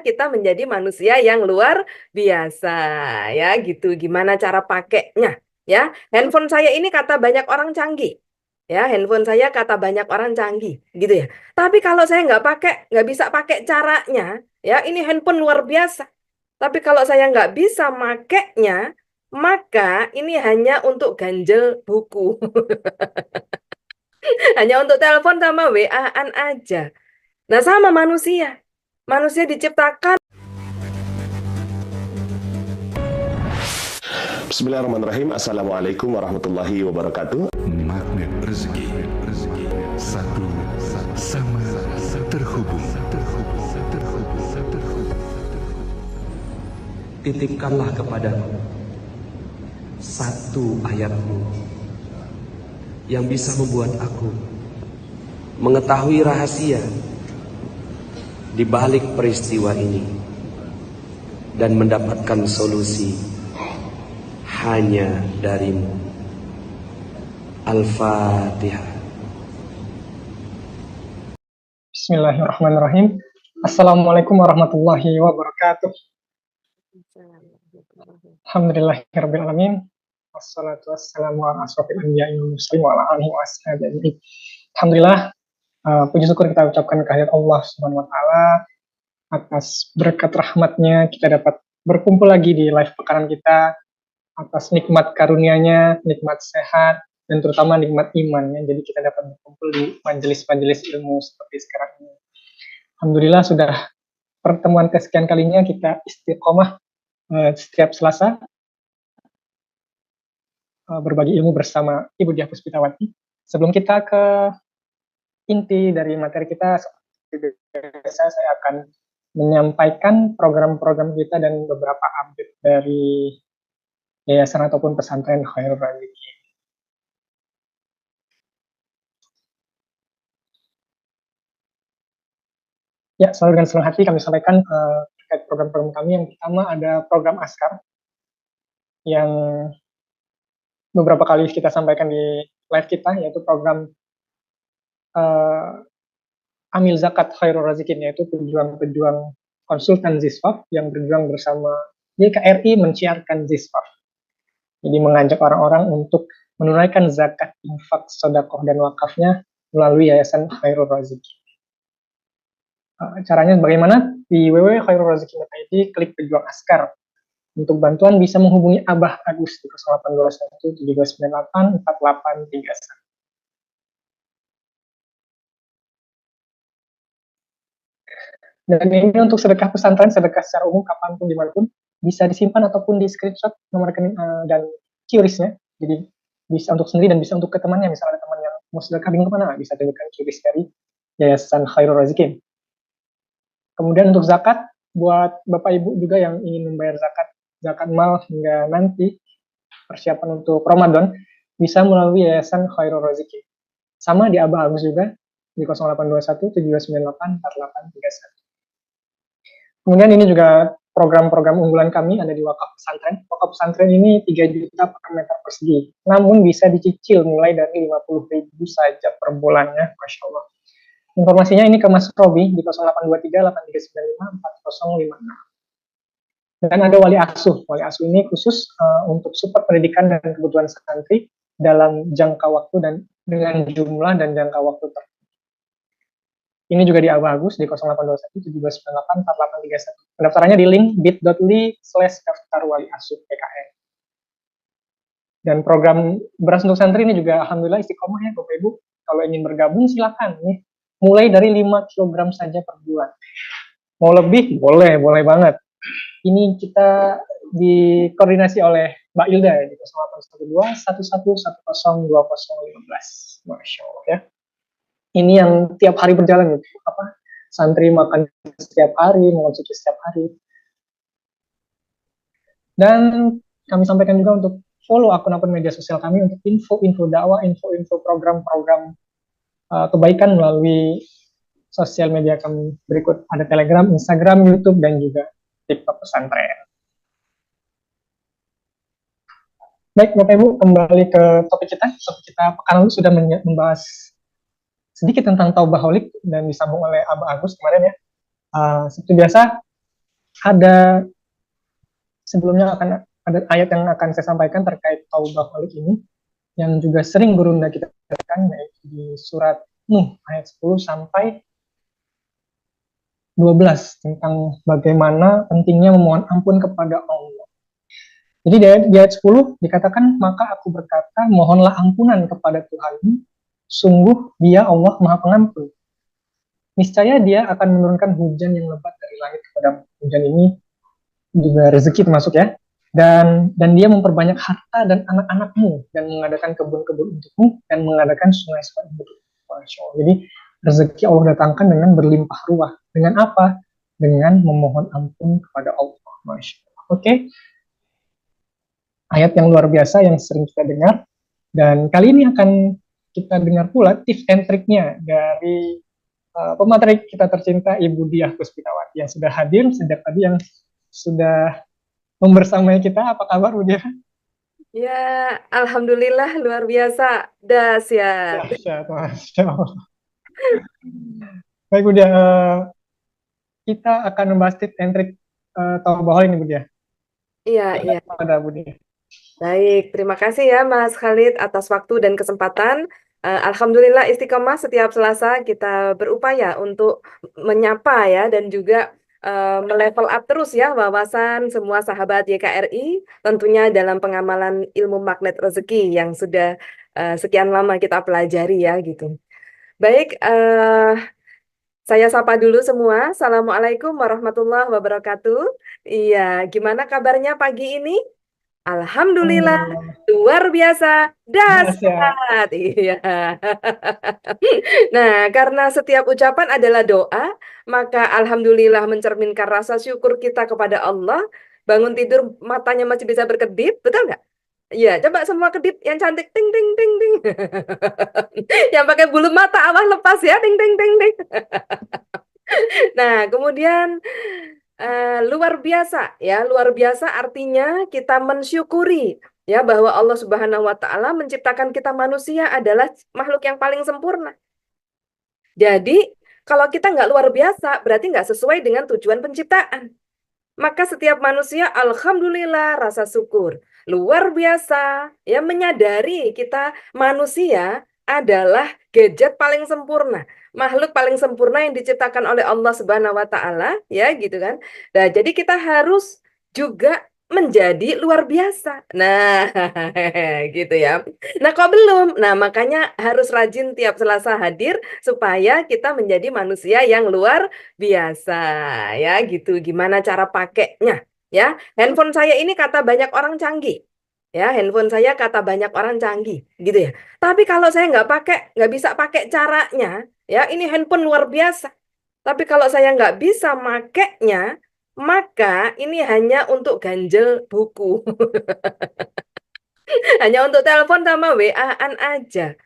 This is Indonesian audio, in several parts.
kita menjadi manusia yang luar biasa ya gitu. Gimana cara pakainya ya? Handphone saya ini kata banyak orang canggih. Ya, handphone saya kata banyak orang canggih gitu ya. Tapi kalau saya nggak bisa pakai caranya, ya ini handphone luar biasa. Tapi kalau saya nggak bisa makainya, maka ini hanya untuk ganjel buku. Hanya untuk telepon sama WA-an aja. Nah, sama manusia. Manusia diciptakan. Bismillahirrahmanirrahim. Assalamualaikum warahmatullahi wabarakatuh. Magnet rezeki, satu sama terhubung. Titipkanlah kepadaku satu ayatmu yang bisa membuat aku mengetahui rahasia di balik peristiwa ini dan mendapatkan solusi hanya darimu. Al-Fatihah. Bismillahirrahmanirrahim. Assalamualaikum warahmatullahi wabarakatuh. Alhamdulillahirrahmanirrahim. Wassalatu wassalamu ala asrofil anbiya'i wal mursalin wa ala alihi wa ashabihi. Alhamdulillah, puji syukur kita ucapkan kehadirat Allah Subhanahu wa taala atas berkat rahmatnya kita dapat berkumpul lagi di live pekanan kita, atas nikmat karunia-Nya, nikmat sehat, dan terutama nikmat imannya. Jadi kita dapat berkumpul di majelis-majelis ilmu seperti sekarang ini. Alhamdulillah sudah pertemuan kesekian kalinya kita istiqomah setiap Selasa berbagi ilmu bersama Ibu Diah Puspitawati. Sebelum kita ke inti dari materi kita, seperti biasa saya akan menyampaikan program-program kita dan beberapa update dari yayasan ataupun pesantren Khairul Raziqin. Ya, selalu dengan senang hati kami sampaikan terkait program-program kami. Yang pertama ada program Askar yang beberapa kali kita sampaikan di live kita, yaitu program Amil Zakat Khairul Raziqin, yaitu pejuang-pejuang konsultan Zisfaf yang berjuang bersama YKRI menciarkan Zisfaf. Jadi mengajak orang-orang untuk menunaikan zakat, infak, sedekah, dan wakafnya melalui Yayasan Khairul Raziqin. Caranya bagaimana? Di www.khairulraziqin.id, klik pejuang Askar. Untuk bantuan bisa menghubungi Abah Agus di 0821 7298 4831. Dan ini untuk sedekah pesantren, sedekah secara umum kapanpun dimanapun, bisa disimpan ataupun di screenshot nomor rekening dan QRIS-nya. Jadi bisa untuk sendiri dan bisa untuk ke temannya. Misalnya ada teman yang mau sedekah bingung kemana, bisa tunjukkan QRIS dari Yayasan Khairul Raziqin. Kemudian untuk zakat, buat Bapak Ibu juga yang ingin membayar zakat mal hingga nanti persiapan untuk Ramadan, bisa melalui Yayasan Khairul Raziqin. Sama di Abah Agus juga, di 0821 7298 4831. Kemudian ini juga program-program unggulan kami ada di wakaf pesantren. Wakaf pesantren ini 3 juta per meter persegi, namun bisa dicicil mulai dari 50.000 saja per bulannya, Masya Allah. Informasinya ini ke Mas Robi di 0823 8395 4056. Dan ada wali asuh. Wali asuh ini khusus untuk support pendidikan dan kebutuhan santri dalam jangka waktu dan dengan jumlah dan jangka waktu tertentu. Ini juga di Abah Agus di 0821 7298 4831. Pendaftarannya di link bit.ly/daftarwaliasuh PKN. Dan program beras untuk santri ini juga alhamdulillah istiqomah ya Bapak Ibu. Kalau ingin bergabung silakan nih. Mulai dari 5 kg saja per bulan. Mau lebih? Boleh banget. Ini kita dikoordinasi oleh Mbak Ilda ya, di 0812 1110 2015. Masya Allah ya. Ini yang tiap hari berjalan gitu. Santri makan setiap hari, mengonsumsi setiap hari. Dan kami sampaikan juga untuk follow akun-akun media sosial kami untuk info-info dakwah, info-info program-program kebaikan melalui sosial media kami berikut. Ada Telegram, Instagram, YouTube, dan juga TikTok pesantren. Baik, Bapak Ibu, kembali ke topik kita. Topik kita pekan lalu sudah membahas sedikit tentang Taubaholik dan disambung oleh Abah Agus kemarin ya. Seperti biasa, ada sebelumnya akan ada ayat yang akan saya sampaikan terkait taubah balik ini yang juga sering Gurunda kita bacakan, yaitu di surat Nuh ayat 10 sampai 12 tentang bagaimana pentingnya memohon ampun kepada Allah. Jadi di ayat 10 dikatakan, maka aku berkata, mohonlah ampunan kepada Tuhanmu, sungguh Dia Allah Maha Pengampun. Niscaya Dia akan menurunkan hujan yang lebat dari langit kepadamu. Hujan ini juga rezeki termasuk ya. Dan Dia memperbanyak harta dan anak-anakmu, dan mengadakan kebun-kebun untukmu, dan mengadakan sungai-sungai untukmu. Masya Allah. Jadi rezeki Allah datangkan dengan berlimpah ruah. Dengan apa? Dengan memohon ampun kepada Allah. Masya Allah. Oke. Ayat yang luar biasa yang sering kita dengar. Dan kali ini akan kita dengar pula tips and triknya dari pemateri kita tercinta Ibu Diah Puspitawati yang sudah hadir sejak tadi, yang sudah membersamai kita. Apa kabar, Bu Diah? Ya, alhamdulillah luar biasa, dahsyat. Dahsyat, Masya Allah. Baik, Bu Diah, kita akan membahas tips and trik taubah ini, Bu Diah. Iya. Pada Bu Diah. Baik, terima kasih ya Mas Khalid atas waktu dan kesempatan. Alhamdulillah istiqomah setiap Selasa kita berupaya untuk menyapa ya dan juga melevel up terus ya wawasan semua sahabat YKRI tentunya dalam pengamalan ilmu magnet rezeki yang sudah sekian lama kita pelajari ya gitu. Baik, saya sapa dulu semua. Assalamualaikum warahmatullahi wabarakatuh. Iya, gimana kabarnya pagi ini? Alhamdulillah, luar biasa, dahsyat. Iya. Nah, karena setiap ucapan adalah doa, maka alhamdulillah mencerminkan rasa syukur kita kepada Allah. Bangun tidur matanya masih bisa berkedip, betul nggak? Iya, coba semua kedip yang cantik, ting ting ting ting. Yang pakai bulu mata awas lepas ya, ting ting ting ting. Nah, kemudian luar biasa ya, luar biasa artinya kita mensyukuri ya bahwa Allah Subhanahu wa taala menciptakan kita manusia adalah makhluk yang paling sempurna. Jadi, kalau kita nggak luar biasa, berarti nggak sesuai dengan tujuan penciptaan. Maka setiap manusia alhamdulillah rasa syukur. Luar biasa ya menyadari kita manusia adalah gadget paling sempurna, makhluk paling sempurna yang diciptakan oleh Allah Subhanahu wa taala ya gitu kan. Nah, jadi kita harus juga menjadi luar biasa. Nah, gitu ya. Nah, kok belum? Nah, makanya harus rajin tiap Selasa hadir supaya kita menjadi manusia yang luar biasa ya gitu. Gimana cara pakainya ya? Handphone saya ini kata banyak orang canggih. Ya, handphone saya kata banyak orang canggih gitu ya. Tapi kalau saya nggak bisa pakai caranya, ya ini handphone luar biasa. Tapi kalau saya nggak bisa makainya, maka ini hanya untuk ganjel buku. Hanya untuk telepon sama WA-an aja.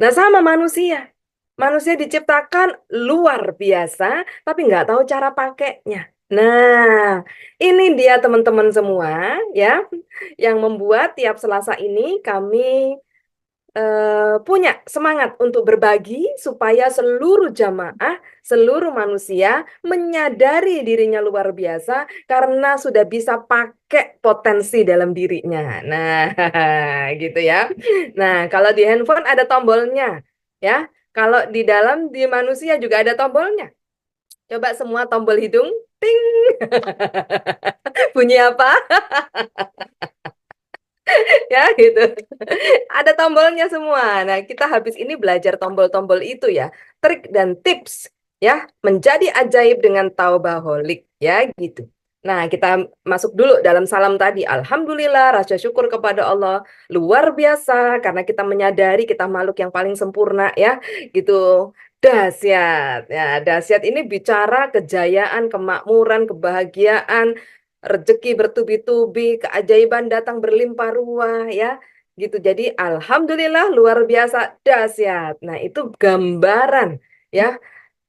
Nah, sama manusia. Manusia diciptakan luar biasa, tapi nggak tahu cara pakainya. Nah, ini dia teman-teman semua ya, yang membuat tiap Selasa ini kami punya semangat untuk berbagi supaya seluruh jamaah, seluruh manusia menyadari dirinya luar biasa karena sudah bisa pakai potensi dalam dirinya. Nah, gitu ya. Nah, kalau di handphone ada tombolnya, ya. Kalau di dalam di manusia juga ada tombolnya. Coba semua tombol hidung, ting. Bunyi apa? Ya gitu. Ada tombolnya semua. Nah, kita habis ini belajar tombol-tombol itu ya. Trik dan tips ya menjadi ajaib dengan taubaholik ya gitu. Nah, kita masuk dulu dalam salam tadi. Alhamdulillah, rasa syukur kepada Allah luar biasa karena kita menyadari kita makhluk yang paling sempurna ya gitu. Dahsyat. Ya, dahsyat ini bicara kejayaan, kemakmuran, kebahagiaan, rezeki bertubi-tubi, keajaiban datang berlimpah ruah ya. Gitu. Jadi alhamdulillah luar biasa dahsyat. Nah, itu gambaran ya.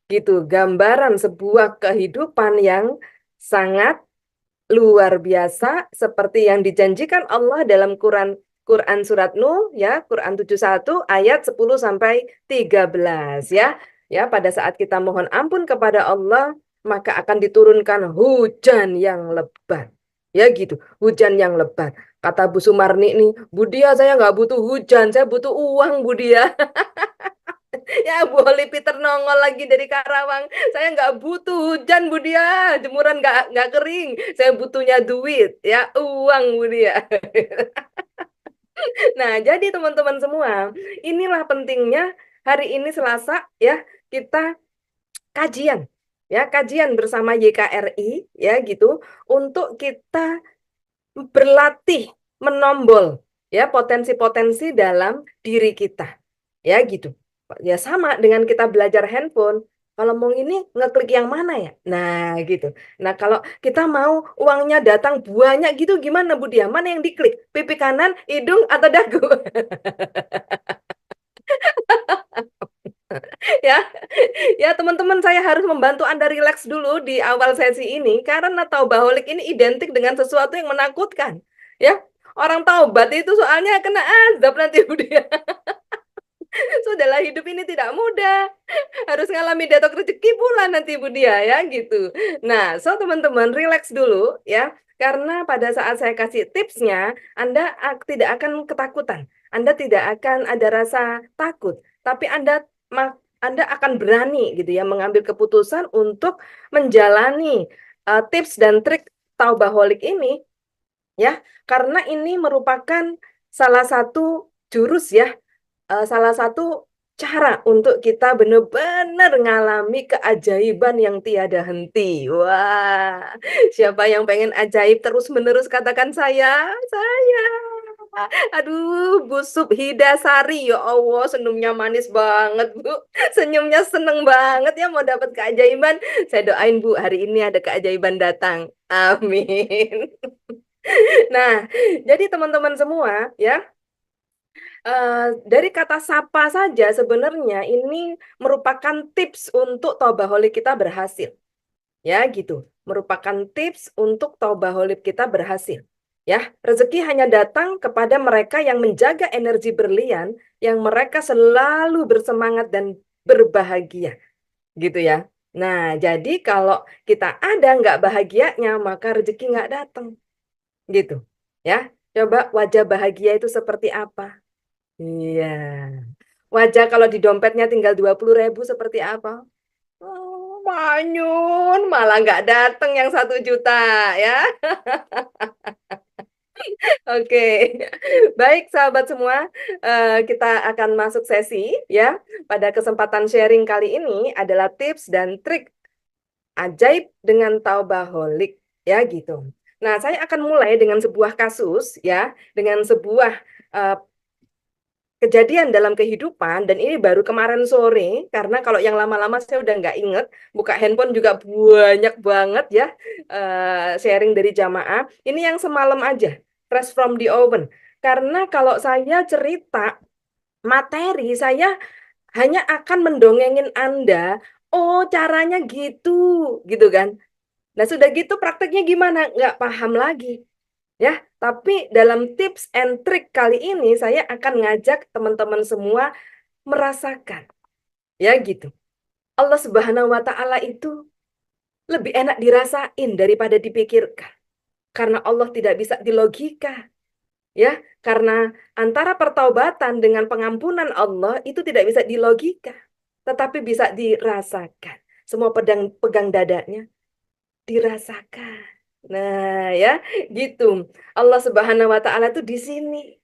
Gitu, gambaran sebuah kehidupan yang sangat luar biasa seperti yang dijanjikan Allah dalam Quran surat Nuh ya, Quran 71 ayat 10 sampai 13 ya. Ya, pada saat kita mohon ampun kepada Allah, maka akan diturunkan hujan yang lebat. Ya gitu, hujan yang lebat. Kata Bu Sumarni nih, Bu Dia saya nggak butuh hujan, saya butuh uang Bu Dia. Ya Bu Oli Peter nongol lagi dari Karawang. Saya nggak butuh hujan Bu Dia, jemuran nggak kering. Saya butuhnya duit, ya uang Bu Dia. Nah, jadi teman-teman semua, inilah pentingnya hari ini Selasa ya kita kajian ya kajian bersama YKRI ya gitu untuk kita berlatih menombol ya potensi-potensi dalam diri kita ya gitu ya sama dengan kita belajar handphone kalau mau ini ngeklik yang mana ya nah gitu nah kalau kita mau uangnya datang banyak gitu gimana Bu Dia mana yang diklik pipi kanan hidung atau dagu ya ya teman-teman saya harus membantu Anda rileks dulu di awal sesi ini karena taubaholik ini identik dengan sesuatu yang menakutkan ya orang taubat itu soalnya kena azab nanti Bu Dia sudahlah hidup ini tidak mudah harus ngalami detok rezeki pula nanti Bu Dia ya gitu nah so teman-teman rileks dulu ya karena pada saat saya kasih tipsnya Anda tidak akan ketakutan Anda tidak akan ada rasa takut tapi Anda akan berani gitu ya mengambil keputusan untuk menjalani tips dan trik taubaholik ini ya karena ini merupakan salah satu jurus ya salah satu cara untuk kita benar-benar ngalami keajaiban yang tiada henti. Wah, siapa yang pengen ajaib terus-menerus katakan saya. Aduh, Bu Subhidasari, ya Allah, senyumnya manis banget, Bu. Senyumnya seneng banget ya mau dapat keajaiban. Saya doain, Bu, hari ini ada keajaiban datang. Amin. Nah, jadi teman-teman semua, ya, dari kata sapa saja sebenarnya ini merupakan tips untuk taubaholik kita berhasil. Ya, gitu. Merupakan tips untuk taubaholik kita berhasil. Ya, rezeki hanya datang kepada mereka yang menjaga energi berlian, yang mereka selalu bersemangat dan berbahagia. Gitu ya. Nah, jadi kalau kita ada nggak bahagianya, maka rezeki nggak datang. Gitu. Ya, coba wajah bahagia itu seperti apa? Iya. Wajah kalau di dompetnya tinggal 20.000 seperti apa? Oh, manyun, malah nggak datang yang 1 juta ya. Oke, baik sahabat semua, kita akan masuk sesi ya. Pada kesempatan sharing kali ini adalah tips dan trik ajaib dengan taubaholik ya gitu. Nah, saya akan mulai dengan sebuah kasus ya, dengan sebuah eh, kejadian dalam kehidupan dan ini baru kemarin sore karena kalau yang lama-lama saya udah nggak inget buka handphone juga banyak banget ya sharing dari jamaah ini yang semalam aja fresh from the oven karena kalau saya cerita materi saya hanya akan mendongengin Anda oh caranya gitu kan nah sudah gitu prakteknya gimana nggak paham lagi ya. Tapi dalam tips and trick kali ini saya akan ngajak teman-teman semua merasakan ya gitu. Allah Subhanahu wa taala itu lebih enak dirasain daripada dipikirkan. Karena Allah tidak bisa dilogika ya. Karena antara pertaubatan dengan pengampunan Allah itu tidak bisa dilogika, tetapi bisa dirasakan. Semua pedang pegang dadanya dirasakan. Nah, ya, gitu. Allah Subhanahu wa taala tuh di sini.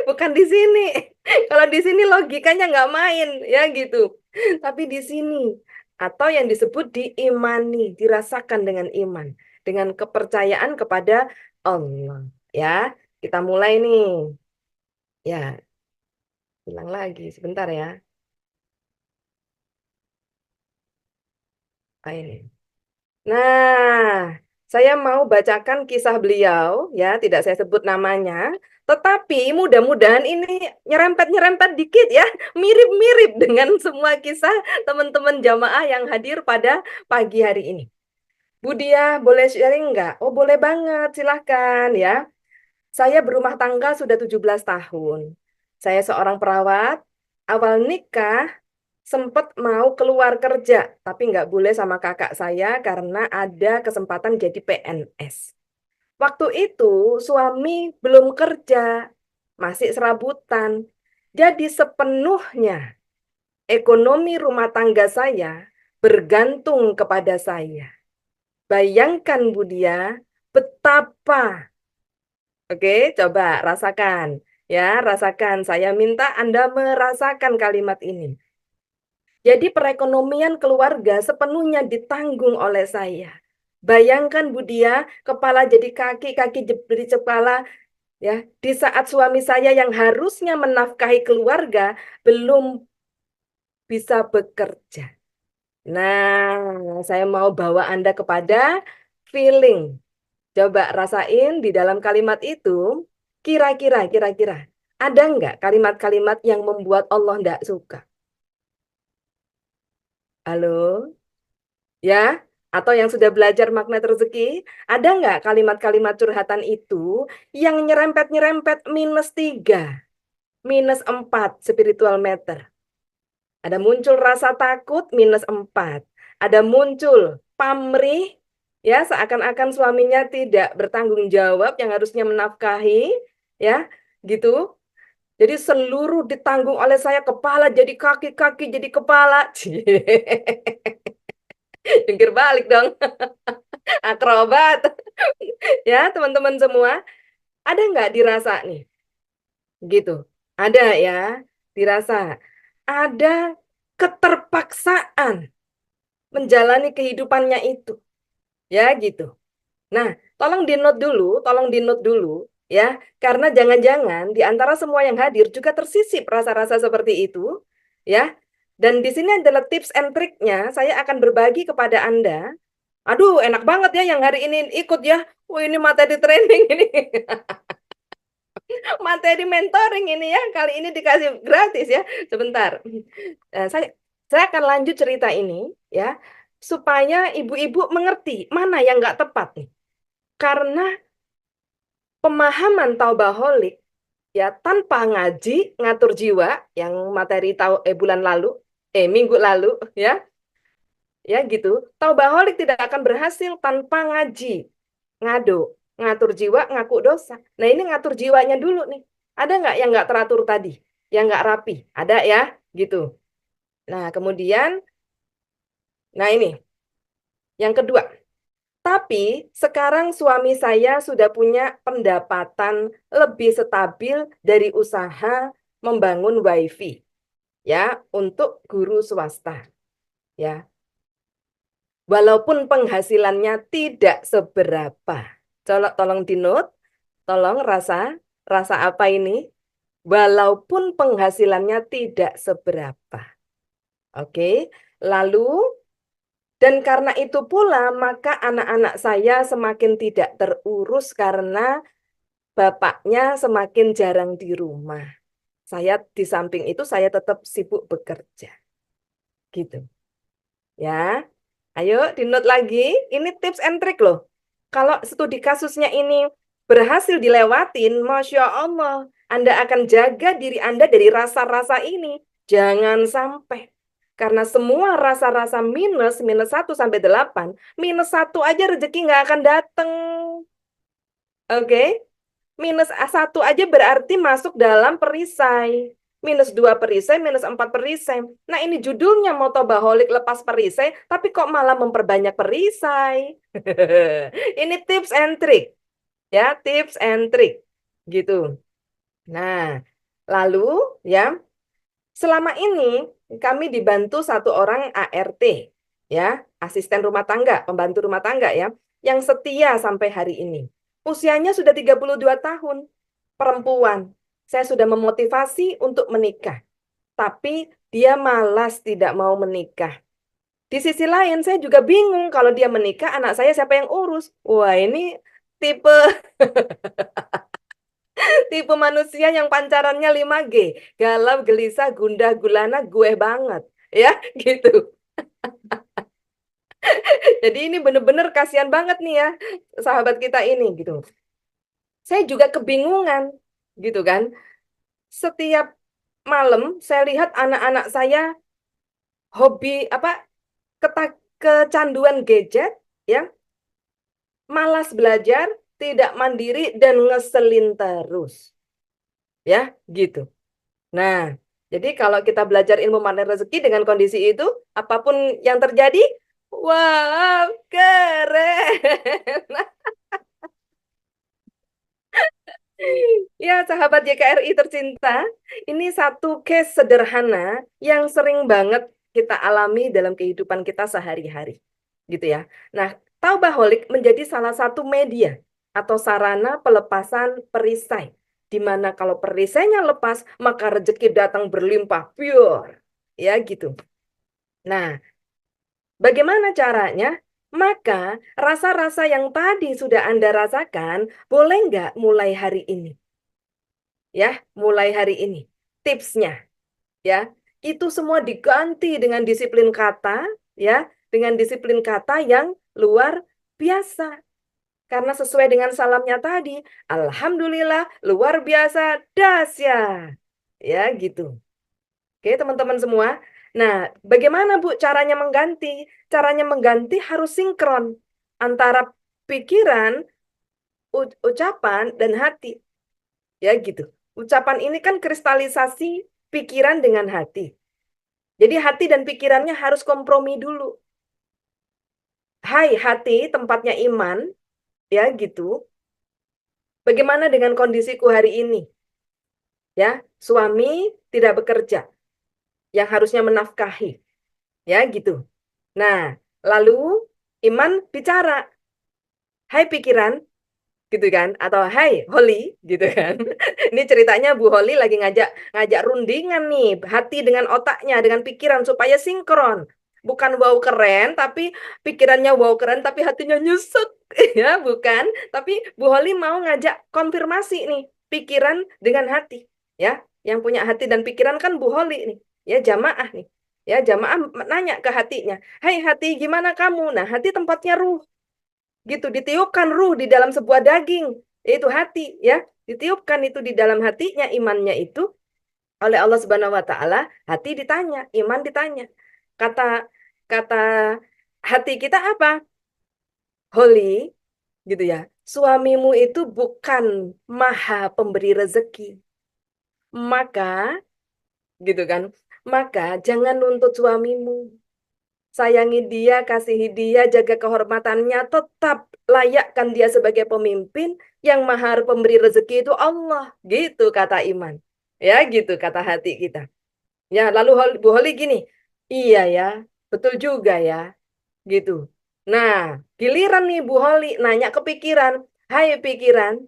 Bukan di sini. Kalau di sini logikanya nggak main, ya gitu. Tapi di sini atau yang disebut diimani, dirasakan dengan iman, dengan kepercayaan kepada Allah. Ya, kita mulai nih. Ya, hilang lagi sebentar ya. Ah, ini. Nah, saya mau bacakan kisah beliau, ya, tidak saya sebut namanya, tetapi mudah-mudahan ini nyerempet-nyerempet dikit ya, mirip-mirip dengan semua kisah teman-teman jamaah yang hadir pada pagi hari ini. Bu Dia, boleh sharing nggak? Oh, boleh banget, silahkan ya. Saya berumah tangga sudah 17 tahun. Saya seorang perawat, awal nikah sempat mau keluar kerja, tapi nggak boleh sama kakak saya karena ada kesempatan jadi PNS. Waktu itu suami belum kerja, masih serabutan. Jadi sepenuhnya ekonomi rumah tangga saya bergantung kepada saya. Bayangkan Budia, betapa. Oke, coba rasakan. Ya, rasakan. Saya minta Anda merasakan kalimat ini. Jadi perekonomian keluarga sepenuhnya ditanggung oleh saya. Bayangkan Budia, kepala jadi kaki, kaki jadi kepala, ya. Di saat suami saya yang harusnya menafkahi keluarga belum bisa bekerja. Nah, saya mau bawa Anda kepada feeling. Coba rasain di dalam kalimat itu, kira-kira, ada nggak kalimat-kalimat yang membuat Allah nggak suka? Halo? Ya? Atau yang sudah belajar magnet rezeki, ada nggak kalimat-kalimat curhatan itu yang nyerempet-nyerempet -3, -4 spiritual meter? Ada muncul rasa takut -4. Ada muncul pamrih, ya seakan-akan suaminya tidak bertanggung jawab yang harusnya menafkahi, ya gitu. Jadi seluruh ditanggung oleh saya, kepala jadi kaki, kaki jadi kepala. Jungkir balik dong, akrobat. Ya teman-teman semua, ada nggak dirasa nih? Gitu. Ada ya, dirasa. Ada keterpaksaan menjalani kehidupannya itu. Ya gitu. Nah, tolong di note dulu, ya, karena jangan-jangan di antara semua yang hadir juga tersisip rasa-rasa seperti itu, ya. Dan di sini adalah tips and triknya, saya akan berbagi kepada Anda. Aduh, enak banget ya yang hari ini ikut ya. Wah, ini materi training ini. Materi mentoring ini ya, kali ini dikasih gratis ya. Sebentar. Saya akan lanjut cerita ini ya, supaya ibu-ibu mengerti mana yang nggak tepat nih. Karena pemahaman taubaholik ya tanpa ngaji ngatur jiwa yang materi bulan lalu, minggu lalu ya gitu. Taubaholik tidak akan berhasil tanpa ngaji, ngatur jiwa, ngaku dosa. Nah ini ngatur jiwanya dulu nih. Ada nggak yang nggak teratur tadi, yang nggak rapi? Ada ya, gitu. Nah kemudian, nah ini yang kedua. Tapi sekarang suami saya sudah punya pendapatan lebih stabil dari usaha membangun wifi ya untuk guru swasta ya. Walaupun penghasilannya tidak seberapa. Tolong di note, tolong rasa apa ini? Walaupun penghasilannya tidak seberapa. Oke. Lalu dan karena itu pula, maka anak-anak saya semakin tidak terurus karena bapaknya semakin jarang di rumah. Saya di samping itu, saya tetap sibuk bekerja. Gitu. Ya, ayo di note lagi. Ini tips and trick loh. Kalau studi kasusnya ini berhasil dilewatin, Masya Allah, Anda akan jaga diri Anda dari rasa-rasa ini. Jangan sampai. Karena semua rasa-rasa minus 1 sampai 8, -1 aja rezeki nggak akan datang. Oke? -1 aja berarti masuk dalam perisai. -2 perisai, -4 perisai. Nah ini judulnya motobaholik lepas perisai, tapi kok malah memperbanyak perisai. Ini tips and trick. Ya, tips and trick. Gitu. Nah, lalu ya, selama ini kami dibantu satu orang ART, ya, asisten rumah tangga, pembantu rumah tangga ya, yang setia sampai hari ini. Usianya sudah 32 tahun, perempuan. Saya sudah memotivasi untuk menikah, tapi dia malas tidak mau menikah. Di sisi lain, saya juga bingung kalau dia menikah, anak saya siapa yang urus? Wah, ini tipe tipe manusia yang pancarannya 5G. Galau, gelisah, gundah, gulana, gue banget. Ya, gitu. Jadi ini bener-bener kasihan banget nih ya, sahabat kita ini, gitu. Saya juga kebingungan, gitu kan. Setiap malam saya lihat anak-anak saya hobi apa kecanduan gadget, ya, malas belajar, tidak mandiri dan ngeselin terus. Ya, gitu. Nah, jadi kalau kita belajar ilmu magnet rezeki dengan kondisi itu, apapun yang terjadi, wow, keren. Ya, sahabat YKRI tercinta, ini satu case sederhana yang sering banget kita alami dalam kehidupan kita sehari-hari. Gitu ya. Nah, Taubaholic menjadi salah satu media atau sarana pelepasan perisai. Di mana kalau perisainya lepas, maka rezeki datang berlimpah, pure. Ya, gitu. Nah, bagaimana caranya? Maka rasa-rasa yang tadi sudah Anda rasakan, boleh nggak mulai hari ini? Ya, mulai hari ini. Tipsnya, ya, itu semua diganti dengan disiplin kata, ya, dengan disiplin kata yang luar biasa. Karena sesuai dengan salamnya tadi, alhamdulillah, luar biasa, dahsyat. Ya, gitu. Oke, teman-teman semua. Nah, bagaimana Bu caranya mengganti? Caranya mengganti harus sinkron antara pikiran, ucapan, dan hati. Ya, gitu. Ucapan ini kan kristalisasi pikiran dengan hati. Jadi hati dan pikirannya harus kompromi dulu. Hai hati, tempatnya iman, ya gitu. Bagaimana dengan kondisiku hari ini? Ya, suami tidak bekerja, yang harusnya menafkahi, ya gitu. Nah, lalu iman bicara, hai pikiran, gitu kan? Atau hai Holly, gitu kan? Ini ceritanya Bu Holly lagi ngajak ngajak rundingan nih, hati dengan otaknya, dengan pikiran supaya sinkron. Bukan wow keren, tapi pikirannya wow keren, tapi hatinya nyusut, ya bukan? Tapi Bu Holly mau ngajak konfirmasi nih, pikiran dengan hati, ya. Yang punya hati dan pikiran kan Bu Holly nih, ya jamaah nih. Ya, jamaah nanya ke hatinya, "Hai hati, gimana kamu?" Nah, hati tempatnya ruh. Gitu, ditiupkan ruh di dalam sebuah daging, yaitu hati, ya. Ditiupkan itu di dalam hatinya, imannya itu oleh Allah Subhanahu wa taala, hati ditanya, iman ditanya. Kata kata hati kita apa? Holy, gitu ya. Suamimu itu bukan maha pemberi rezeki. Maka, gitu kan. Maka jangan nuntut suamimu. Sayangi dia, kasihi dia, jaga kehormatannya, tetap layakkan dia sebagai pemimpin yang maha pemberi rezeki itu Allah. Gitu kata iman. Ya, gitu kata hati kita. Ya, lalu Bu Holi gini, iya ya, betul juga ya, gitu. Nah, giliran nih Bu Holi nanya ke pikiran, hai pikiran,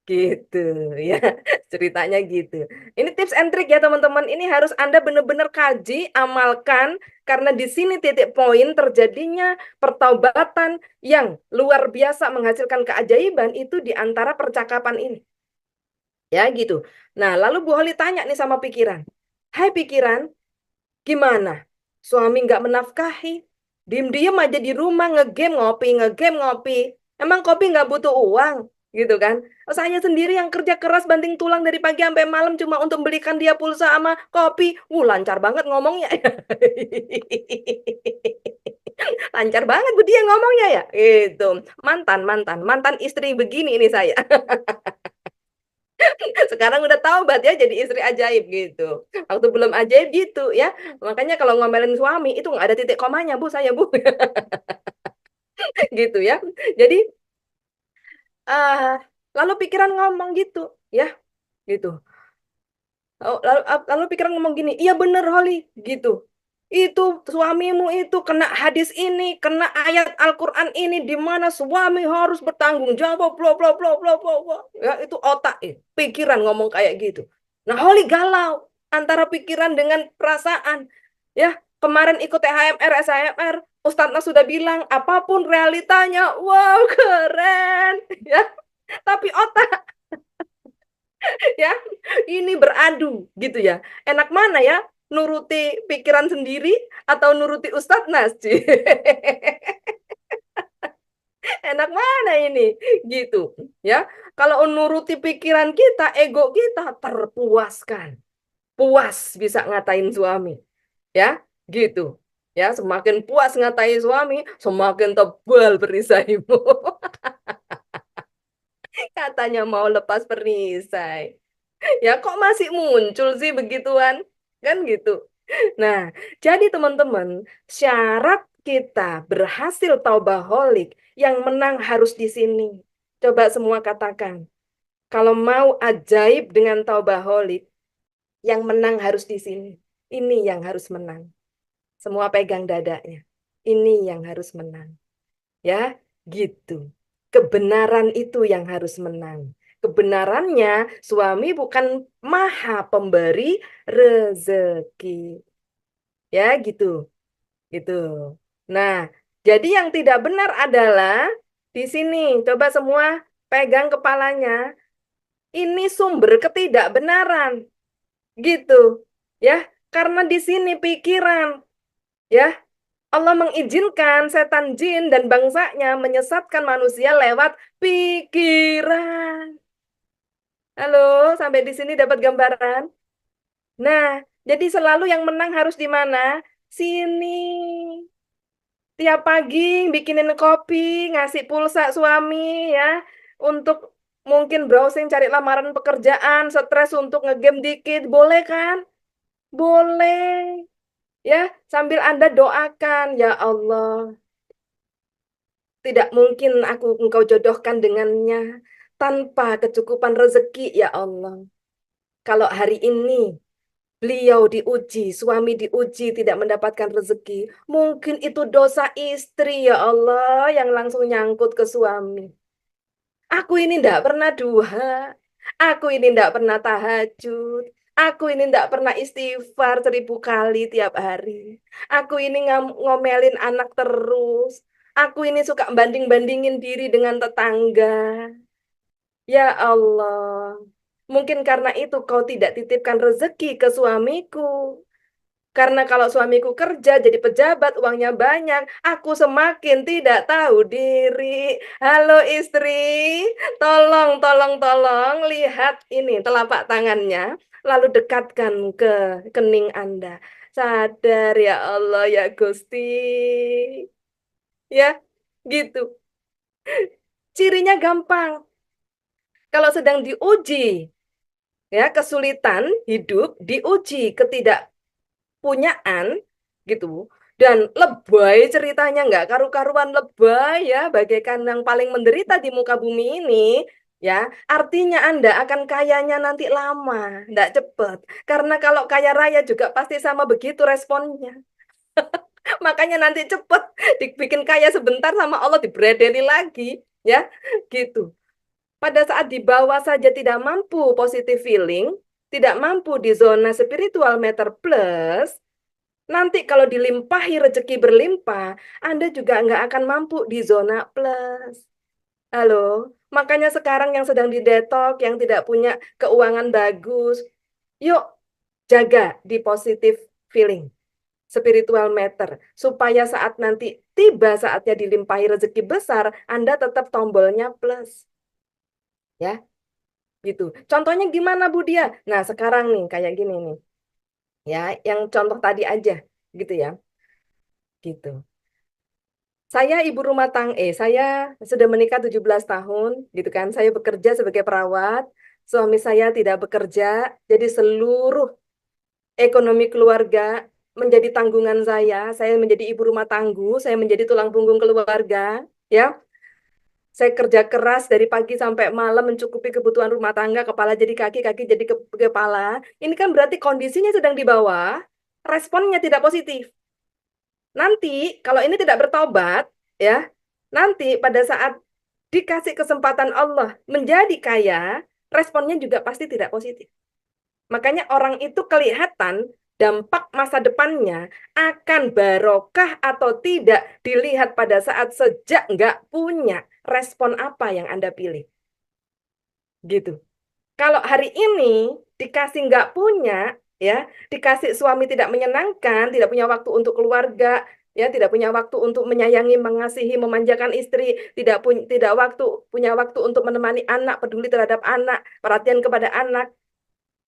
gitu ya, ceritanya gitu. Ini tips and trick ya teman-teman. Ini harus Anda benar-benar kaji, amalkan, karena di sini titik poin terjadinya pertaubatan yang luar biasa menghasilkan keajaiban itu di antara percakapan ini. Ya gitu. Nah, lalu Bu Holi tanya nih sama pikiran. Hai pikiran, gimana? Suami nggak menafkahi? Diem-diem aja di rumah ngegame ngopi, ngegame ngopi. Emang kopi nggak butuh uang? Gitu kan? Saya sendiri yang kerja keras banting tulang dari pagi sampai malam cuma untuk belikan dia pulsa sama kopi. Lancar banget ngomongnya. Lancar banget Bu dia ngomongnya ya. Itu. Mantan istri begini ini saya. Sekarang udah taubat ya jadi istri ajaib gitu. Waktu belum ajaib gitu ya. Makanya kalau ngomelin suami itu nggak ada titik komanya Bu saya Bu. Gitu ya. Jadi ah lalu pikiran ngomong gitu ya. Gitu. Lalu pikiran ngomong gini, iya bener Holly gitu. Itu suamimu itu kena hadis ini, kena ayat Al-Quran ini di mana suami harus bertanggung jawab, bla bla bla bla bla bla. Ya itu otak, pikiran ngomong kayak gitu. Nah, Holly galau antara pikiran dengan perasaan. Ya, kemarin ikut THMR, SHMR, Ustadznya sudah bilang apapun realitanya, wow keren, ya. Tapi otak ya ini beradu gitu ya. Enak mana ya? Nuruti pikiran sendiri atau nuruti Ustadz Nas? Enak mana ini? Gitu ya. Kalau nuruti pikiran kita, ego kita terpuaskan. Puas bisa ngatain suami. Ya, gitu. Ya, semakin puas ngatai suami, semakin tebal perisaimu. Katanya mau lepas perisai. Ya, kok masih muncul sih begituan? Kan gitu. Nah, jadi teman-teman, syarat kita berhasil taubaholik, yang menang harus di sini. Coba semua katakan. Kalau mau ajaib dengan taubaholik, yang menang harus di sini. Ini yang harus menang. Semua pegang dadanya. Ini yang harus menang. Ya, gitu. Kebenaran itu yang harus menang. Kebenarannya, suami bukan maha pemberi rezeki. Ya, gitu. Gitu. Nah, jadi yang tidak benar adalah di sini. Coba semua pegang kepalanya. Ini sumber ketidakbenaran. Gitu. Ya, karena di sini pikiran. Ya, Allah mengizinkan setan jin dan bangsanya menyesatkan manusia lewat pikiran. Halo, sampai di sini dapat gambaran? Nah, jadi selalu yang menang harus di mana? Sini. Tiap pagi bikinin kopi, ngasih pulsa suami ya, untuk mungkin browsing cari lamaran pekerjaan, stres untuk ngegame dikit, boleh kan? Boleh. Ya, sambil Anda doakan, ya Allah, tidak mungkin engkau jodohkan dengannya tanpa kecukupan rezeki, ya Allah. Kalau hari ini beliau diuji, suami diuji tidak mendapatkan rezeki, mungkin itu dosa istri, ya Allah, yang langsung nyangkut ke suami. Aku ini tidak pernah duha, aku ini tidak pernah tahajud, aku ini tidak pernah istighfar 1000 kali tiap hari. Aku ini ngomelin anak terus. Aku ini suka banding-bandingin diri dengan tetangga. Ya Allah, mungkin karena itu kau tidak titipkan rezeki ke suamiku. Karena kalau suamiku kerja jadi pejabat, uangnya banyak, aku semakin tidak tahu diri. Halo istri, tolong, lihat ini telapak tangannya, lalu dekatkan ke kening Anda. Sadar ya Allah ya Gusti. Ya, gitu. Cirinya gampang. Kalau sedang diuji, ya kesulitan hidup, diuji ketidakpunyaan, gitu. Dan lebay ceritanya nggak karu-karuan lebay ya, bagaikan yang paling menderita di muka bumi ini, ya. Artinya Anda akan kayanya nanti lama, nggak cepet. Karena kalau kaya raya juga pasti sama begitu responnya. Makanya nanti cepet dibikin kaya sebentar sama Allah dibredeli lagi, ya, gitu. Pada saat di bawah saja tidak mampu positive feeling, tidak mampu di zona spiritual meter plus, nanti kalau dilimpahi rezeki berlimpah, Anda juga nggak akan mampu di zona plus. Halo, makanya sekarang yang sedang didetok, yang tidak punya keuangan bagus, yuk jaga di positive feeling, spiritual meter, supaya saat nanti tiba saatnya dilimpahi rezeki besar, Anda tetap tombolnya plus. Ya, gitu. Contohnya gimana Bu Dia? Nah, sekarang nih kayak gini nih. Ya, yang contoh tadi aja gitu ya. Gitu. Saya sudah menikah 17 tahun gitu kan. Saya bekerja sebagai perawat. Suami saya tidak bekerja, jadi seluruh ekonomi keluarga menjadi tanggungan saya. Saya menjadi ibu rumah tangguh, saya menjadi tulang punggung keluarga, ya. Saya kerja keras dari pagi sampai malam mencukupi kebutuhan rumah tangga, kepala jadi kaki, kaki jadi kepala. Ini kan berarti kondisinya sedang di bawah, responnya tidak positif. Nanti kalau ini tidak bertobat, ya, nanti pada saat dikasih kesempatan Allah menjadi kaya, responnya juga pasti tidak positif. Makanya orang itu kelihatan dampak masa depannya akan barokah atau tidak dilihat pada saat sejak nggak punya respon apa yang Anda pilih. Gitu. Kalau hari ini dikasih nggak punya, ya, dikasih suami tidak menyenangkan, tidak punya waktu untuk keluarga, ya, tidak punya waktu untuk menyayangi, mengasihi, memanjakan istri, punya waktu untuk menemani anak, peduli terhadap anak, perhatian kepada anak,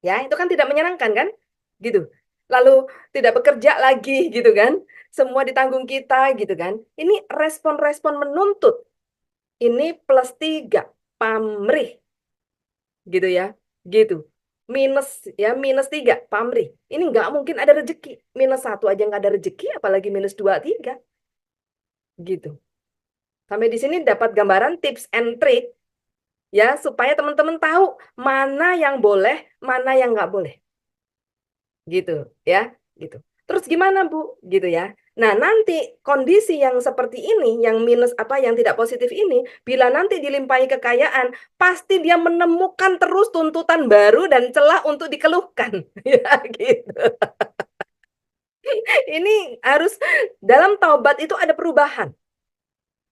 ya, itu kan tidak menyenangkan kan? Gitu. lalu tidak bekerja lagi gitu kan. Semua ditanggung kita gitu kan. Ini respon-respon menuntut. Ini +3, pamrih gitu ya. Gitu. -3, pamrih. Ini nggak mungkin ada rezeki. -1 aja nggak ada rezeki, apalagi -2, 3. Gitu. Sampai di sini dapat gambaran tips and trick ya, supaya teman-teman tahu mana yang boleh, mana yang nggak boleh. Gitu ya, gitu. Terus gimana Bu? Gitu ya. Nah, nanti kondisi yang seperti ini, yang yang tidak positif ini, bila nanti dilimpahi kekayaan, pasti dia menemukan terus tuntutan baru dan celah untuk dikeluhkan. Ya, gitu. Ini harus dalam taubat itu ada perubahan.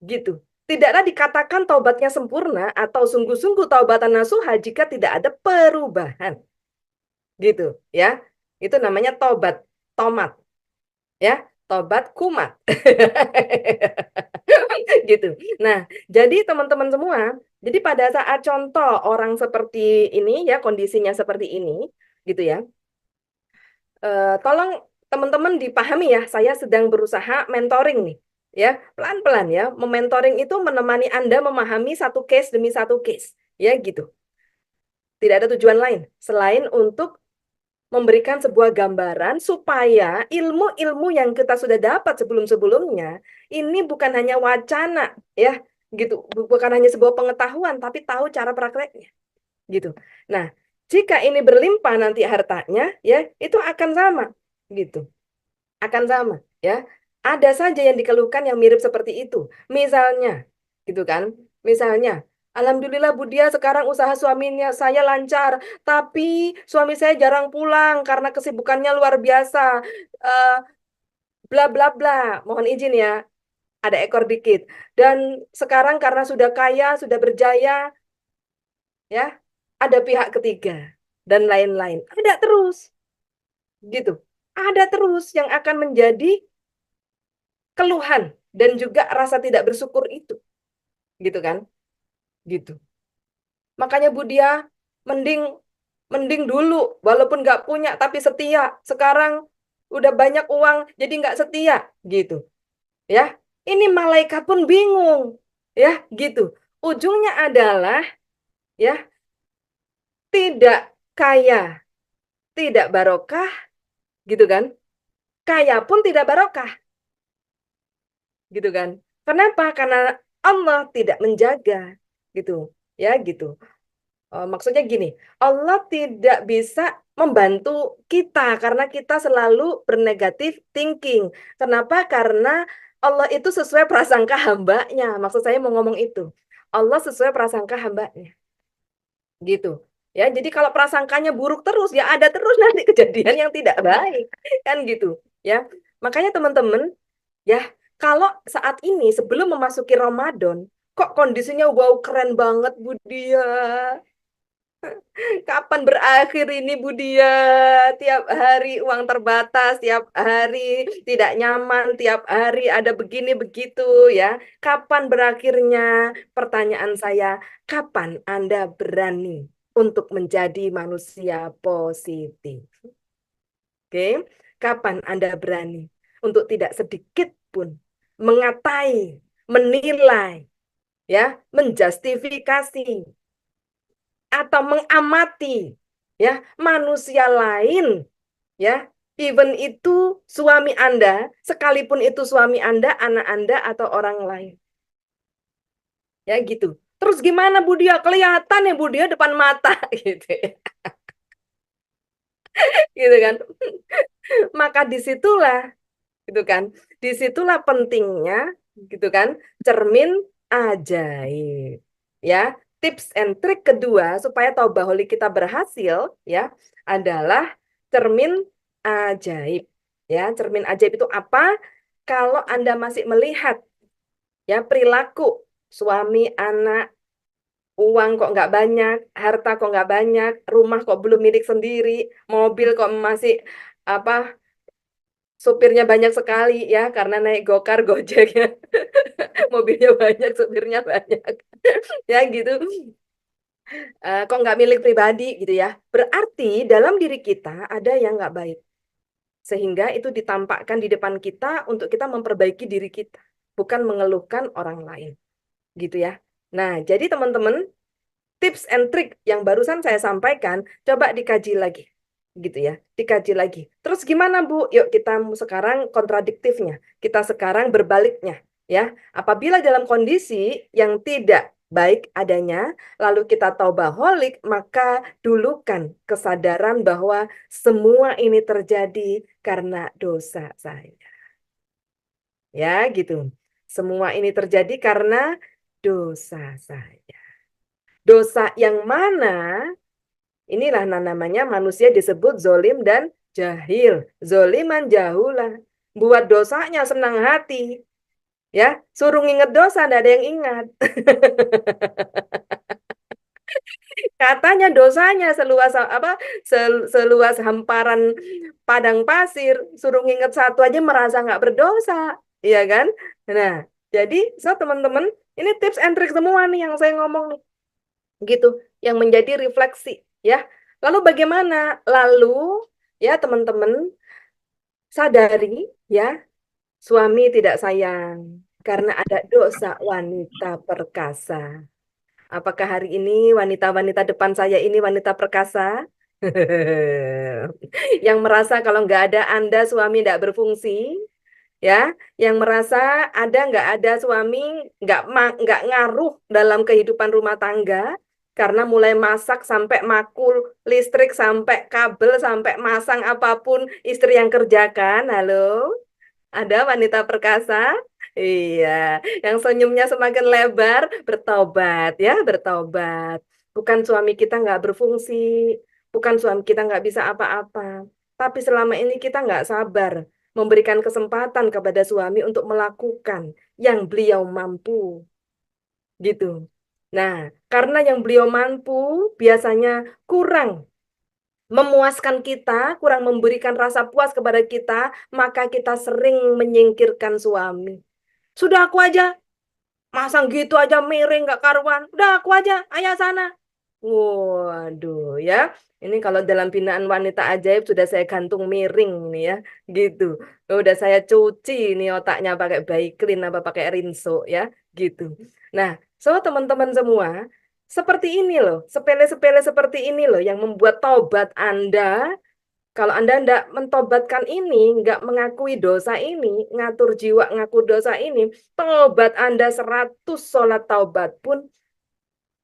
Gitu. Tidaklah dikatakan taubatnya sempurna atau sungguh-sungguh taubatan nasuha jika tidak ada perubahan. Gitu, ya. Itu namanya tobat, tomat, ya. Tobat kumat. Gitu. Nah, jadi teman-teman semua, jadi pada saat contoh orang seperti ini ya, kondisinya seperti ini, gitu ya. Tolong teman-teman dipahami ya, saya sedang berusaha mentoring nih. Ya, pelan-pelan ya. Mementoring itu menemani Anda memahami satu case demi satu case. Ya, gitu. Tidak ada tujuan lain selain untuk memberikan sebuah gambaran supaya ilmu-ilmu yang kita sudah dapat sebelum-sebelumnya ini bukan hanya wacana ya, gitu. Bukan hanya sebuah pengetahuan tapi tahu cara prakteknya. Gitu. Nah, jika ini berlimpah nanti hartanya ya, itu akan sama gitu. Akan sama ya. Ada saja yang dikeluhkan yang mirip seperti itu. Misalnya, gitu kan? Misalnya, Alhamdulillah Bu Dia sekarang usaha suaminya saya lancar, tapi suami saya jarang pulang karena kesibukannya luar biasa. Eh, bla bla bla. Mohon izin ya, ada ekor dikit. Dan sekarang karena sudah kaya, sudah berjaya, ya, ada pihak ketiga dan lain-lain. Ada terus, gitu. Ada terus yang akan menjadi keluhan dan juga rasa tidak bersyukur itu, gitu kan? Gitu. Makanya Bu Dia mending mending dulu walaupun nggak punya tapi setia. Sekarang udah banyak uang jadi nggak setia, gitu. Ya, ini malaikat pun bingung, ya, gitu. Ujungnya adalah ya tidak kaya, tidak barokah, gitu kan? Kaya pun tidak barokah, gitu kan? Kenapa? Karena Allah tidak menjaga, gitu. Ya, gitu. Maksudnya gini, Allah tidak bisa membantu kita karena kita selalu bernegatif thinking. Kenapa? Karena Allah itu sesuai prasangka hambanya. Maksud saya mau ngomong itu. Allah sesuai prasangka hambanya. Gitu. Ya, jadi kalau prasangkanya buruk terus, ya ada terus nanti kejadian yang tidak baik. Kan gitu. Ya. Makanya teman-teman, ya, kalau saat ini sebelum memasuki Ramadan, kok kondisinya wow keren banget Bu Dia. Kapan berakhir ini Bu Dia? Tiap hari uang terbatas, tiap hari tidak nyaman, tiap hari ada begini begitu ya. Kapan berakhirnya? Pertanyaan saya, kapan Anda berani untuk menjadi manusia positif? Oke, kapan Anda berani untuk tidak sedikit pun mengatai, menilai, ya, menjustifikasi atau mengamati ya manusia lain ya, even itu suami Anda, sekalipun itu suami Anda, anak Anda atau orang lain. Ya gitu. Terus gimana Bu Dia? Kelihatan ya Bu Dia depan mata gitu ya. Gitu kan. Maka disitulah gitu kan. Disitulah pentingnya gitu kan cermin ajaib. Ya, tips and trick kedua supaya taubaholik kita berhasil ya adalah cermin ajaib. Ya, cermin ajaib itu apa? Kalau Anda masih melihat ya perilaku suami, anak, uang kok nggak banyak, harta kok nggak banyak, rumah kok belum milik sendiri, mobil kok masih apa supirnya banyak sekali ya karena naik gokar gojek ya. Mobilnya banyak, supirnya banyak. Ya gitu. Kok nggak milik pribadi gitu ya. Berarti dalam diri kita ada yang nggak baik. Sehingga itu ditampakkan di depan kita untuk kita memperbaiki diri kita, bukan mengeluhkan orang lain. Gitu ya. Nah, jadi teman-teman, tips and trick yang barusan saya sampaikan, coba dikaji lagi. Gitu ya, dikaji lagi. Terus gimana, Bu? Yuk kita sekarang kontradiktifnya. Kita sekarang berbaliknya. Ya, apabila dalam kondisi yang tidak baik adanya, lalu kita taubaholik, maka dulukan kesadaran bahwa semua ini terjadi karena dosa saya. Ya, gitu. Semua ini terjadi karena dosa saya. Dosa yang mana? Inilah namanya manusia disebut zolim dan jahil. Zoliman jahulah. Buat dosanya senang hati. Ya, suruh nginget dosa, tidak ada yang ingat. Katanya dosanya seluas hamparan padang pasir, suruh nginget satu aja merasa nggak berdosa, iya kan? Nah, jadi teman-teman, ini tips and trick semua nih yang saya ngomong nih, gitu, yang menjadi refleksi, ya. Lalu bagaimana? Lalu, ya teman-teman, sadari, ya, suami tidak sayang karena ada dosa wanita perkasa. Apakah hari ini wanita-wanita depan saya ini wanita perkasa? Yang merasa kalau nggak ada Anda suami tidak berfungsi, ya? Yang merasa ada nggak ada suami nggak ngaruh dalam kehidupan rumah tangga, karena mulai masak sampai makul listrik sampai kabel sampai masang apapun istri yang kerjakan. Halo? Ada wanita perkasa? Iya, yang senyumnya semakin lebar, bertobat ya, bertobat. Bukan suami kita nggak berfungsi, bukan suami kita nggak bisa apa-apa. Tapi selama ini kita nggak sabar memberikan kesempatan kepada suami untuk melakukan yang beliau mampu. Gitu. Nah, karena yang beliau mampu biasanya kurang memuaskan kita, kurang memberikan rasa puas kepada kita, maka kita sering menyingkirkan suami. Sudah aku aja, masang gitu aja miring gak karuan. Udah aku aja, ayah sana. Waduh ya, ini kalau dalam binaan wanita ajaib sudah saya gantung miring nih ya, gitu. Udah saya cuci nih otaknya pakai Baiklin apa pakai Rinso ya, gitu. Nah, teman-teman semua, seperti ini loh, sepele-sepele seperti ini loh yang membuat taubat Anda. Kalau Anda tidak mentobatkan ini, nggak mengakui dosa ini, ngatur jiwa ngaku dosa ini, taubat Anda 100 sholat taubat pun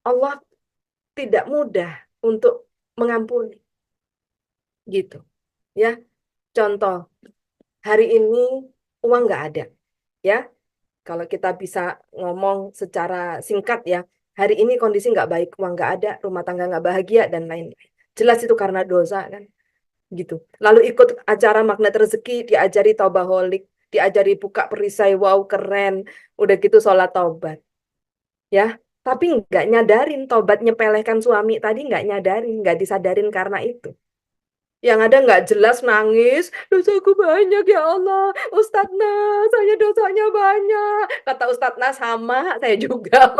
Allah tidak mudah untuk mengampuni. Gitu. Ya, contoh, hari ini uang nggak ada. Ya, kalau kita bisa ngomong secara singkat ya, hari ini kondisi nggak baik, uang nggak ada, rumah tangga nggak bahagia, dan lain-lain. Jelas itu karena dosa kan. Gitu. Lalu ikut acara magnet rezeki, diajari taubaholik, diajari buka perisai, wow keren, udah gitu sholat taubat. Ya, tapi nggak nyadarin taubat nyepelehkan suami tadi, nggak nyadarin, nggak disadarin karena itu. Yang ada nggak jelas nangis, dosaku banyak ya Allah, Ustadz Nas, saya dosanya banyak. Kata Ustadz Nas sama, saya juga.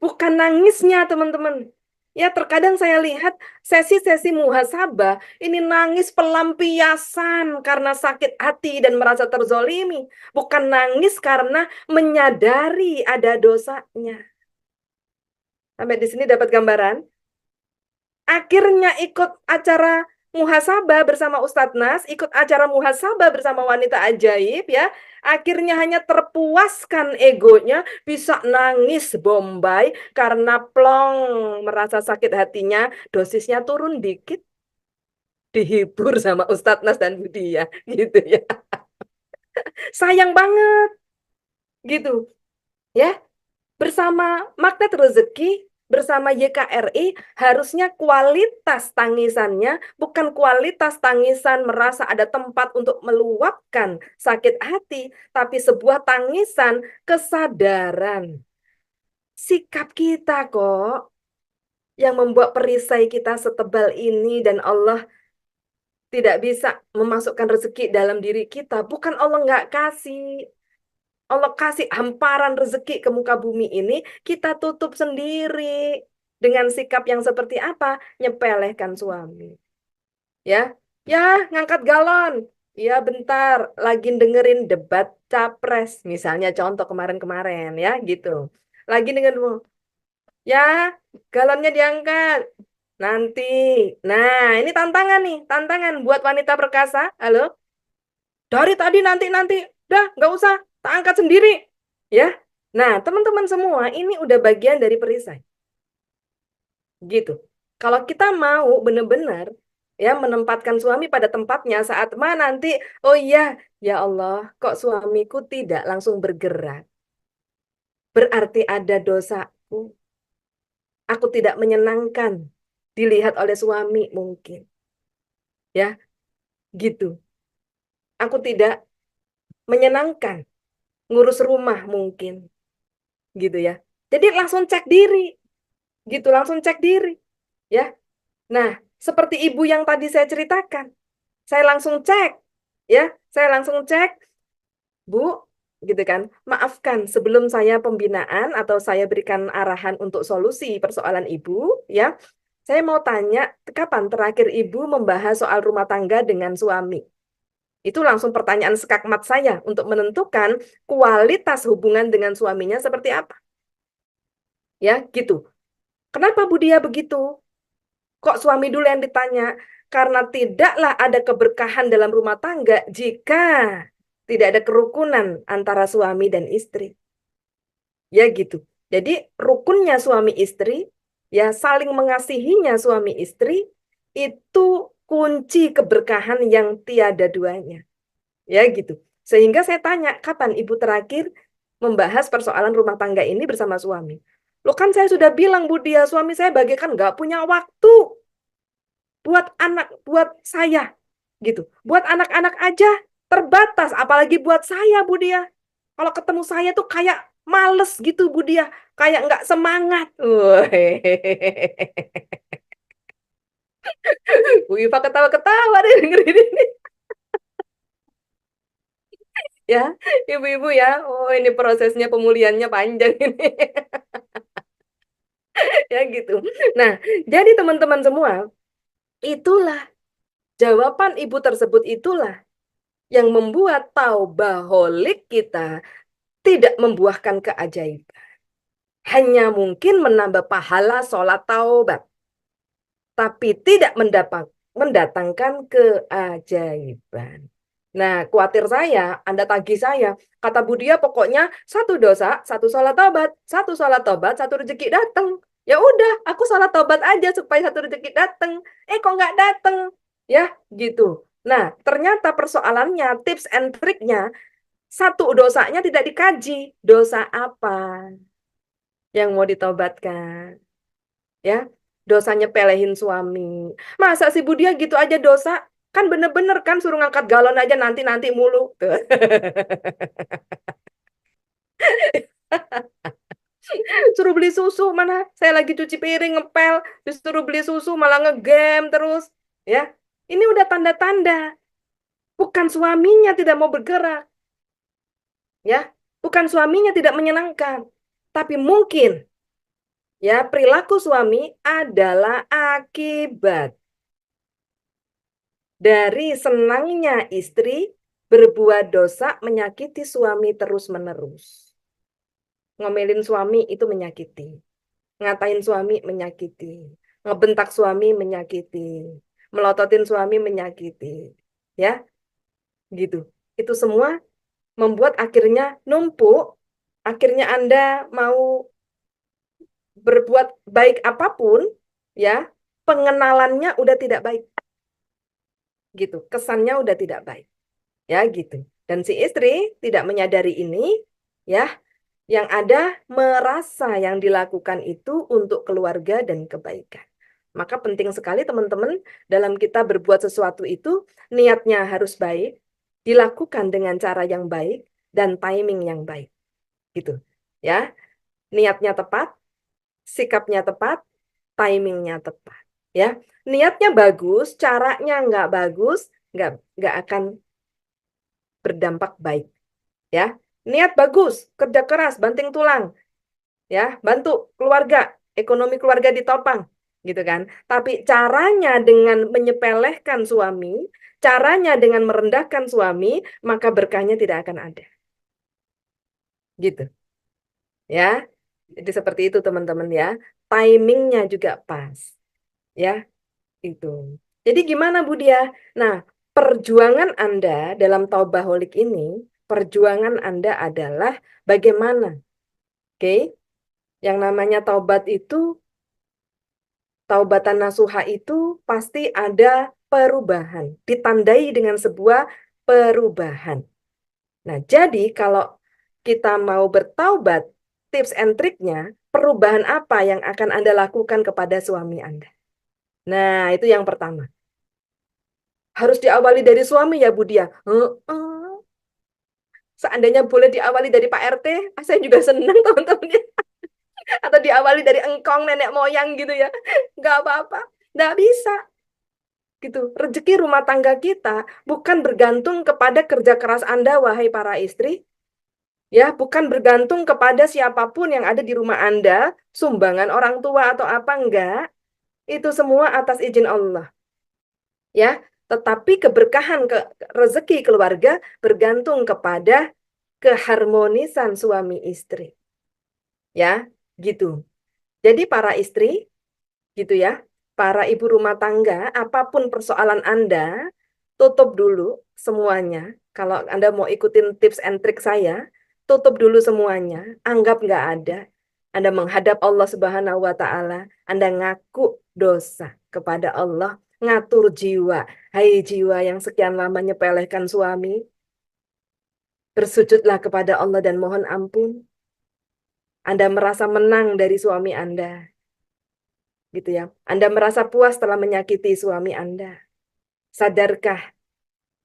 Bukan nangisnya teman-teman. Ya terkadang saya lihat sesi-sesi muhasabah ini nangis pelampiasan karena sakit hati dan merasa terzolimi. Bukan nangis karena menyadari ada dosanya. Sampai di sini dapat gambaran? Akhirnya ikut acara muhasabah bersama Ustadz Nas, ikut acara muhasabah bersama wanita ajaib ya. Akhirnya hanya terpuaskan egonya, bisa nangis bombay karena plong merasa sakit hatinya, dosisnya turun dikit, dihibur sama Ustadz Nas dan Budia gitu ya. Sayang banget gitu ya. Bersama Magnet Rezeki, bersama YKRI, harusnya kualitas tangisannya bukan kualitas tangisan merasa ada tempat untuk meluapkan sakit hati, tapi sebuah tangisan kesadaran. Sikap kita kok yang membuat perisai kita setebal ini dan Allah tidak bisa memasukkan rezeki dalam diri kita. Bukan Allah nggak kasih. Allah kasih hamparan rezeki ke muka bumi ini, kita tutup sendiri. Dengan sikap yang seperti apa? Nyepelehkan suami. Ya, ya ngangkat galon. Ya bentar, lagi dengerin debat capres. Misalnya contoh kemarin-kemarin ya gitu. Lagi dengerin, ya galonnya diangkat. Nanti. Nah, ini tantangan nih, tantangan buat wanita perkasa. Halo? Dari tadi nanti, udah nggak usah, tak angkat sendiri. Ya. Nah, teman-teman semua, ini udah bagian dari perisai. Gitu. Kalau kita mau benar-benar ya menempatkan suami pada tempatnya saat nanti, oh iya, ya Allah, kok suamiku tidak langsung bergerak? Berarti ada dosaku. Aku tidak menyenangkan dilihat oleh suami mungkin. Ya, gitu. Aku tidak menyenangkan ngurus rumah mungkin, gitu ya. Jadi langsung cek diri, gitu, langsung cek diri, ya. Nah, seperti ibu yang tadi saya ceritakan, saya langsung cek, ya, saya langsung cek, Bu, gitu kan. Maafkan sebelum saya pembinaan atau saya berikan arahan untuk solusi persoalan Ibu, ya. Saya mau tanya, kapan terakhir Ibu membahas soal rumah tangga dengan suami? Itu langsung pertanyaan skakmat saya untuk menentukan kualitas hubungan dengan suaminya seperti apa. Ya, gitu. Kenapa Bu Dia begitu? Kok suami dulu yang ditanya? Karena tidaklah ada keberkahan dalam rumah tangga jika tidak ada kerukunan antara suami dan istri. Ya gitu. Jadi rukunnya suami istri, ya saling mengasihinya suami istri, itu kunci keberkahan yang tiada duanya. Ya gitu. Sehingga saya tanya, kapan Ibu terakhir membahas persoalan rumah tangga ini bersama suami? Loh kan saya sudah bilang Bu Dia, suami saya bagaikan nggak punya waktu buat anak, buat saya. Gitu. Buat anak-anak aja terbatas, apalagi buat saya Bu Dia. Kalau ketemu saya tuh kayak males gitu Bu Dia, kayak nggak semangat. Bu Iva ketawa-ketawa deh dengerin ini. Ya, ibu-ibu ya. Oh, ini prosesnya pemulihannya panjang ini. Ya gitu. Nah, jadi teman-teman semua, itulah jawaban ibu tersebut itulah yang membuat taubaholik kita tidak membuahkan keajaiban. Hanya mungkin menambah pahala sholat taubat, tapi tidak mendatangkan keajaiban. Nah, khawatir saya, Anda tagih saya, kata Budia pokoknya satu dosa, satu sholat tobat, satu rezeki datang. Ya udah, aku sholat tobat aja supaya satu rezeki datang. Kok nggak datang? Ya, gitu. Nah, ternyata persoalannya, tips and triknya, satu dosanya tidak dikaji. Dosa apa yang mau ditobatkan? Ya, dosanya pelehin suami. Masa si Budia gitu aja dosa? Kan bener-bener kan suruh ngangkat galon aja nanti-nanti mulu. Tuh. Suruh beli susu, mana saya lagi cuci piring ngepel, disuruh beli susu malah ngegame terus. Ya, ini udah tanda-tanda. Bukan suaminya tidak mau bergerak. Ya, bukan suaminya tidak menyenangkan. Tapi mungkin ya perilaku suami adalah akibat dari senangnya istri berbuat dosa menyakiti suami terus-menerus. Ngomelin suami itu menyakiti. Ngatain suami menyakiti. Ngebentak suami menyakiti. Melototin suami menyakiti. Ya, gitu. Itu semua membuat akhirnya numpuk. Akhirnya Anda mau berbuat baik apapun, ya, pengenalannya udah tidak baik. Gitu. Kesannya udah tidak baik. Ya gitu. Dan si istri tidak menyadari ini, ya, yang ada merasa yang dilakukan itu untuk keluarga dan kebaikan. Maka penting sekali teman-teman dalam kita berbuat sesuatu itu niatnya harus baik, dilakukan dengan cara yang baik dan timing yang baik. Gitu. Ya, niatnya tepat, sikapnya tepat, timingnya tepat. Ya, niatnya bagus, caranya nggak bagus, nggak akan berdampak baik. Ya, niat bagus, kerja keras, banting tulang, ya, bantu keluarga, ekonomi keluarga ditopang. gitu kan. Tapi caranya dengan menyepelekan suami, caranya dengan merendahkan suami, maka berkahnya tidak akan ada. Gitu. Ya. Jadi seperti itu teman-teman ya. Timingnya juga pas. Ya, itu. Jadi gimana Bu Dia? Nah, perjuangan Anda dalam Taubaholic ini, perjuangan Anda adalah bagaimana? Oke? Yang namanya taubat itu, taubatan nasuha itu pasti ada perubahan, ditandai dengan sebuah perubahan. Nah, jadi kalau kita mau bertaubat, tips and triknya, perubahan apa yang akan Anda lakukan kepada suami Anda? Nah, itu yang pertama. Harus diawali dari suami ya, Bu Dia. Seandainya boleh diawali dari Pak RT, saya juga senang teman-teman ya. Atau diawali dari engkong nenek moyang gitu ya. Nggak apa-apa. Nggak bisa. Gitu. Rezeki rumah tangga kita bukan bergantung kepada kerja keras Anda, wahai para istri. Ya, bukan bergantung kepada siapapun yang ada di rumah Anda, sumbangan orang tua atau apa, enggak. Itu semua atas izin Allah. Ya, tetapi keberkahan rezeki keluarga bergantung kepada keharmonisan suami istri. Ya, gitu. Jadi para istri, gitu ya, para ibu rumah tangga, apapun persoalan Anda, tutup dulu semuanya. Kalau Anda mau ikutin tips and trik saya, tutup dulu semuanya, anggap nggak ada. Anda menghadap Allah Subhanahu wa Ta'ala, Anda ngaku dosa kepada Allah, ngatur jiwa. Hai jiwa yang sekian lama nyepelehkan suami, bersujudlah kepada Allah dan mohon ampun. Anda merasa menang dari suami Anda. Gitu ya. Anda merasa puas setelah menyakiti suami Anda. Sadarkah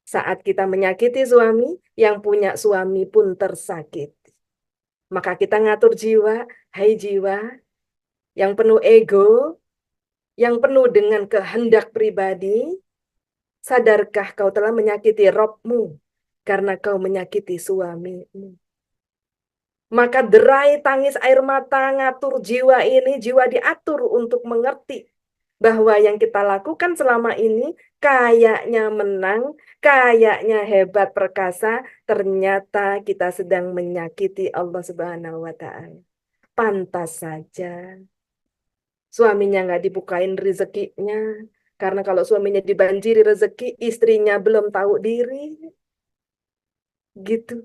saat kita menyakiti suami, yang punya suami pun tersakiti. Maka kita ngatur jiwa, hai jiwa, yang penuh ego, yang penuh dengan kehendak pribadi, sadarkah kau telah menyakiti Robmu karena kau menyakiti suamimu. Maka derai tangis air mata ngatur jiwa ini, jiwa diatur untuk mengerti bahwa yang kita lakukan selama ini kayaknya menang, kayaknya hebat perkasa, ternyata kita sedang menyakiti Allah Subhanahu wa Ta'ala. Pantas saja suaminya nggak dibukain rezekinya, karena kalau suaminya dibanjiri rezeki, istrinya belum tahu diri. Gitu.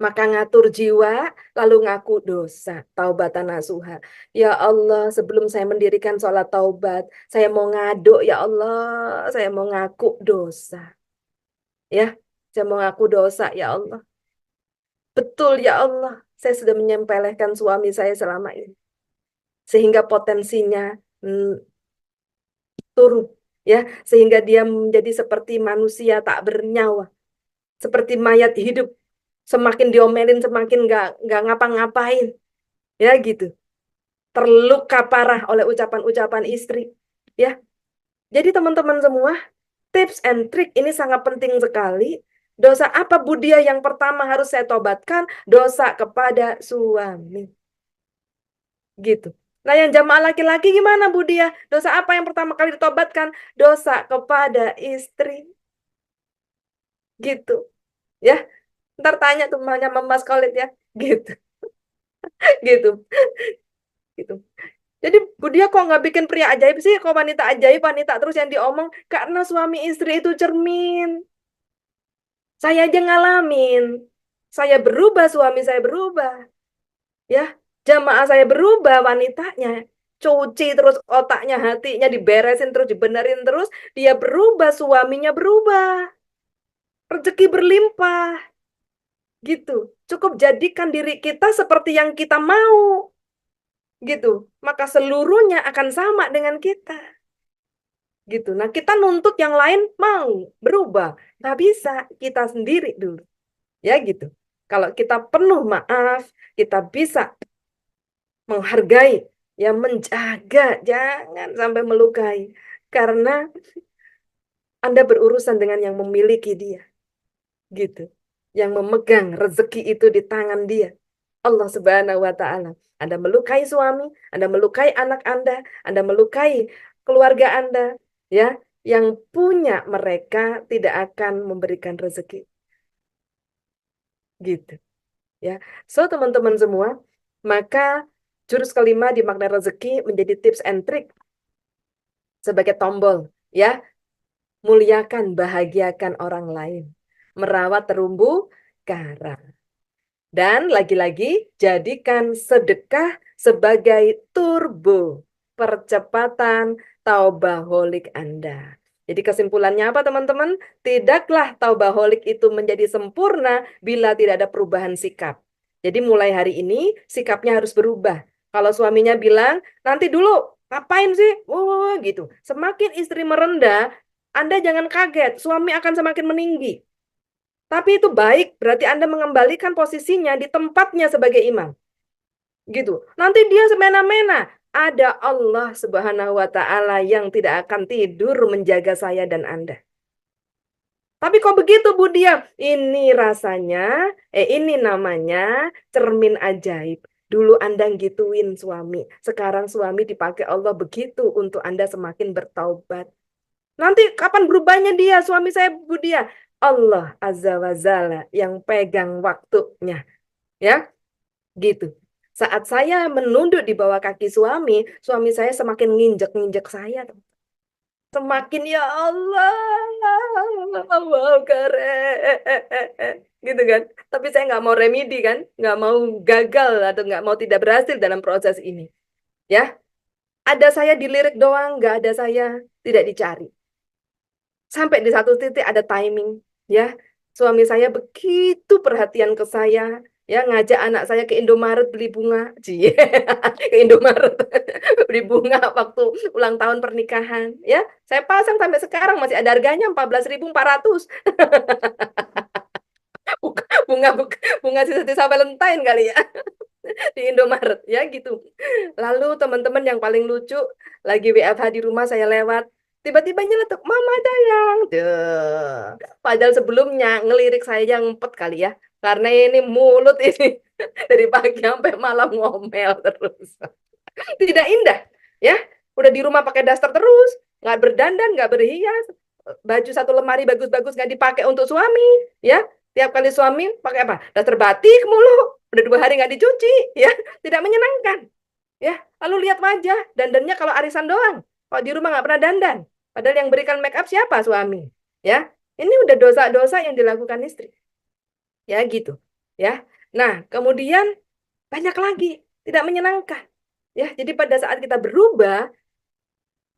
Maka ngatur jiwa, lalu ngaku dosa, taubatan nasuha. Ya Allah, sebelum saya mendirikan sholat taubat, saya mau ngaduk, ya Allah, saya mau ngaku dosa. Ya, saya mau ngaku dosa, ya Allah. Betul, ya Allah, saya sudah menyempelehkan suami saya selama ini. Sehingga potensinya turun. Ya, sehingga dia menjadi seperti manusia tak bernyawa. Seperti mayat hidup. Semakin diomelin, semakin nggak ngapa-ngapain. Ya gitu. Terluka parah oleh ucapan-ucapan istri. Ya. Jadi teman-teman semua, tips and trick ini sangat penting sekali. Dosa apa Budia yang pertama harus saya tobatkan? Dosa kepada suami. Gitu. Nah yang jamaah laki-laki gimana Budia? Dosa apa yang pertama kali ditobatkan? Dosa kepada istri. Gitu. Ya. Ntar tanya tuh sama Mas Khalid ya. Gitu. Gitu. Gitu. Jadi Budia kok nggak bikin pria ajaib sih? Kok wanita ajaib, wanita terus yang diomong? Karena suami istri itu cermin. Saya aja ngalamin. Saya berubah, suami saya berubah. Ya, jamaah saya berubah, wanitanya. Cuci terus otaknya, hatinya diberesin terus, dibenerin terus. Dia berubah, suaminya berubah. Rezeki berlimpah. Gitu. Cukup jadikan diri kita seperti yang kita mau. Gitu. Maka seluruhnya akan sama dengan kita. Gitu. Nah, kita nuntut yang lain mau berubah. Nggak bisa, kita sendiri dulu. Ya gitu. Kalau kita penuh maaf, kita bisa menghargai, ya menjaga, jangan sampai melukai. Karena Anda berurusan dengan yang memiliki dia. Gitu. Yang memegang rezeki itu di tangan dia. Allah Subhanahu wa Ta'ala. Anda melukai suami, Anda melukai anak Anda melukai keluarga Anda, ya, yang punya mereka tidak akan memberikan rezeki. Gitu, ya. So, teman-teman semua, maka jurus kelima di makna rezeki menjadi tips and trick sebagai tombol, ya. Muliakan, bahagiakan orang lain. Merawat terumbu karang. Dan lagi-lagi, jadikan sedekah sebagai turbo percepatan taubaholik Anda. Jadi kesimpulannya apa teman-teman? Tidaklah taubaholik itu menjadi sempurna bila tidak ada perubahan sikap. Jadi mulai hari ini sikapnya harus berubah. Kalau suaminya bilang, nanti dulu, ngapain sih? Oh gitu. Semakin istri merendah, Anda jangan kaget, suami akan semakin meninggi. Tapi itu baik, berarti Anda mengembalikan posisinya di tempatnya sebagai imam. Gitu. Nanti dia semena-mena. Ada Allah Subhanahu wa Ta'ala yang tidak akan tidur menjaga saya dan Anda. Tapi kok begitu Bu Dia? Ini rasanya, ini namanya cermin ajaib. Dulu Anda gituin suami. Sekarang suami dipakai Allah begitu untuk Anda semakin bertaubat. Nanti kapan berubahnya dia, suami saya Bu Dia? Allah Azza wa Jalla yang pegang waktunya. Ya, gitu. Saat saya menunduk di bawah kaki suami saya semakin nginjek-nginjek saya. Semakin ya Allah, Allah keren. Gitu kan. Tapi saya nggak mau remedi kan. Nggak mau gagal atau nggak mau tidak berhasil dalam proses ini. Ya, ada saya dilirik doang, nggak ada saya tidak dicari. Sampai di satu titik ada timing, ya. Suami saya begitu perhatian ke saya, ya, ngajak anak saya ke Indomaret beli bunga. Cie, ke Indomaret beli bunga waktu ulang tahun pernikahan, ya. Saya pasang sampai sekarang masih ada harganya 14.400. bunga bunga sisa-sisa Valentine kali ya. Di Indomaret ya gitu. Lalu teman-teman yang paling lucu, lagi WFH di rumah saya lewat, tiba-tiba nyeletuk, Mama Dayang. Duh. Padahal sebelumnya ngelirik saya yang empet kali ya. Karena ini mulut ini dari pagi sampai malam ngomel terus. Tidak indah ya. Udah di rumah pakai daster terus, nggak berdandan, nggak berhias, baju satu lemari bagus-bagus nggak dipakai untuk suami, ya. Tiap kali suami pakai apa? Daster batik mulu, udah 2 hari nggak dicuci, ya. Tidak menyenangkan, ya. Lalu lihat wajah, dandannya kalau arisan doang, kalau di rumah nggak pernah dandan. Padahal yang berikan make up siapa? Suami, ya. Ini udah dosa-dosa yang dilakukan istri, ya gitu, ya. Nah, kemudian banyak lagi tidak menyenangkan, ya. Jadi pada saat kita berubah,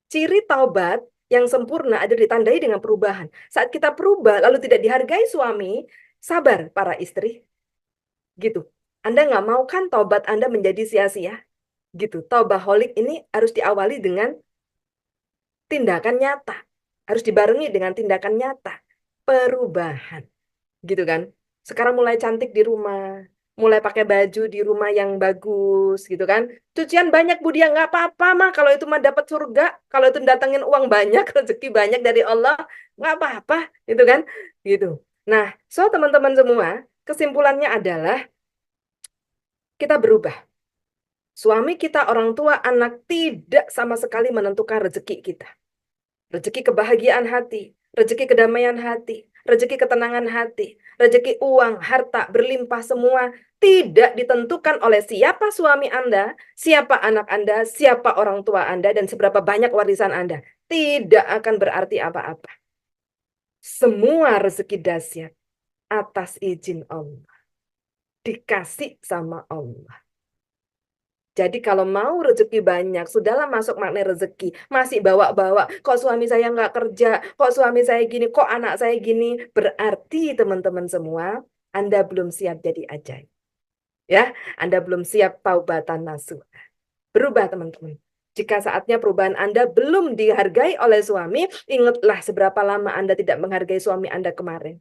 ciri taubat yang sempurna ada ditandai dengan perubahan. Saat kita berubah lalu tidak dihargai suami, sabar para istri. Gitu. Anda nggak mau kan taubat Anda menjadi sia-sia? Gitu. Taubaholik ini harus diawali dengan tindakan nyata. Harus dibarengi dengan tindakan nyata. Perubahan. Gitu kan. Sekarang mulai cantik di rumah. Mulai pakai baju di rumah yang bagus gitu kan. Cucian banyak Bu Dia, nggak apa-apa mah kalau itu mah dapat surga, kalau itu datangin uang banyak, rezeki banyak dari Allah, nggak apa-apa gitu kan. Gitu. Nah, so teman-teman semua, kesimpulannya adalah kita berubah. Suami kita, orang tua, anak tidak sama sekali menentukan rezeki kita. Rezeki kebahagiaan hati, rezeki kedamaian hati, rezeki ketenangan hati, rezeki uang, harta, berlimpah semua tidak ditentukan oleh siapa suami Anda, siapa anak Anda, siapa orang tua Anda, dan seberapa banyak warisan Anda. Tidak akan berarti apa-apa. Semua rezeki dahsyat atas izin Allah. Dikasih sama Allah. Jadi kalau mau rezeki banyak, sudahlah masuk makna rezeki. Masih bawa-bawa, kok suami saya nggak kerja, kok suami saya gini, kok anak saya gini. Berarti teman-teman semua, Anda belum siap jadi ajaib. Ya, Anda belum siap taubatan nasuh. Berubah teman-teman. Jika saatnya perubahan Anda belum dihargai oleh suami, ingatlah seberapa lama Anda tidak menghargai suami Anda kemarin.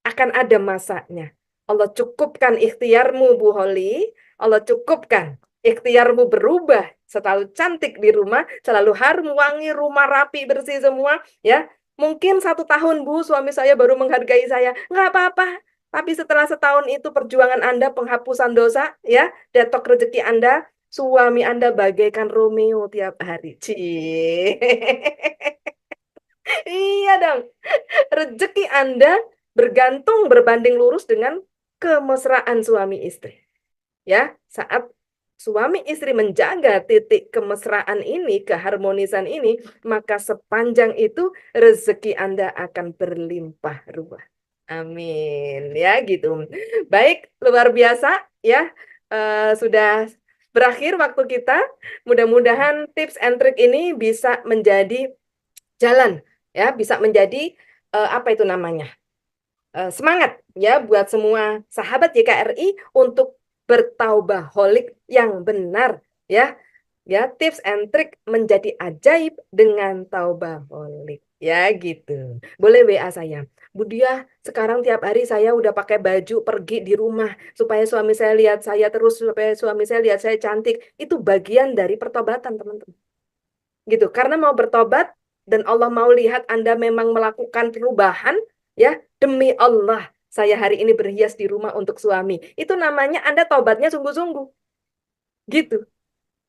Akan ada masanya. Allah cukupkan ikhtiarmu, Bu Holly. Allah cukupkan. Ikhtiarmu berubah, selalu cantik di rumah, selalu harum, wangi, rumah rapi, bersih semua, ya. Mungkin 1 tahun Bu, suami saya baru menghargai saya, nggak apa-apa. Tapi setelah setahun itu perjuangan Anda, penghapusan dosa, ya, detok rezeki Anda, suami Anda bagaikan Romeo tiap hari. Cie. Iya dong. Rezeki Anda bergantung berbanding lurus dengan kemesraan suami istri. Ya, saat suami istri menjaga titik kemesraan ini, keharmonisan ini, maka sepanjang itu rezeki Anda akan berlimpah ruah. Amin. Ya, gitu. Baik, luar biasa ya. Sudah berakhir waktu kita. Mudah-mudahan tips and trick ini bisa menjadi jalan ya, bisa menjadi apa itu namanya? Semangat ya buat semua sahabat YKRI untuk bertaubaholik yang benar ya. Ya, tips and trick menjadi ajaib dengan taubaholik. Ya gitu. Boleh WA saya. Bu Dia, sekarang tiap hari saya udah pakai baju pergi di rumah supaya suami saya lihat saya terus, supaya suami saya lihat saya cantik. Itu bagian dari pertobatan, teman-teman. Gitu. Karena mau bertobat dan Allah mau lihat Anda memang melakukan perubahan, ya, demi Allah, saya hari ini berhias di rumah untuk suami. Itu namanya Anda taubatnya sungguh-sungguh. Gitu.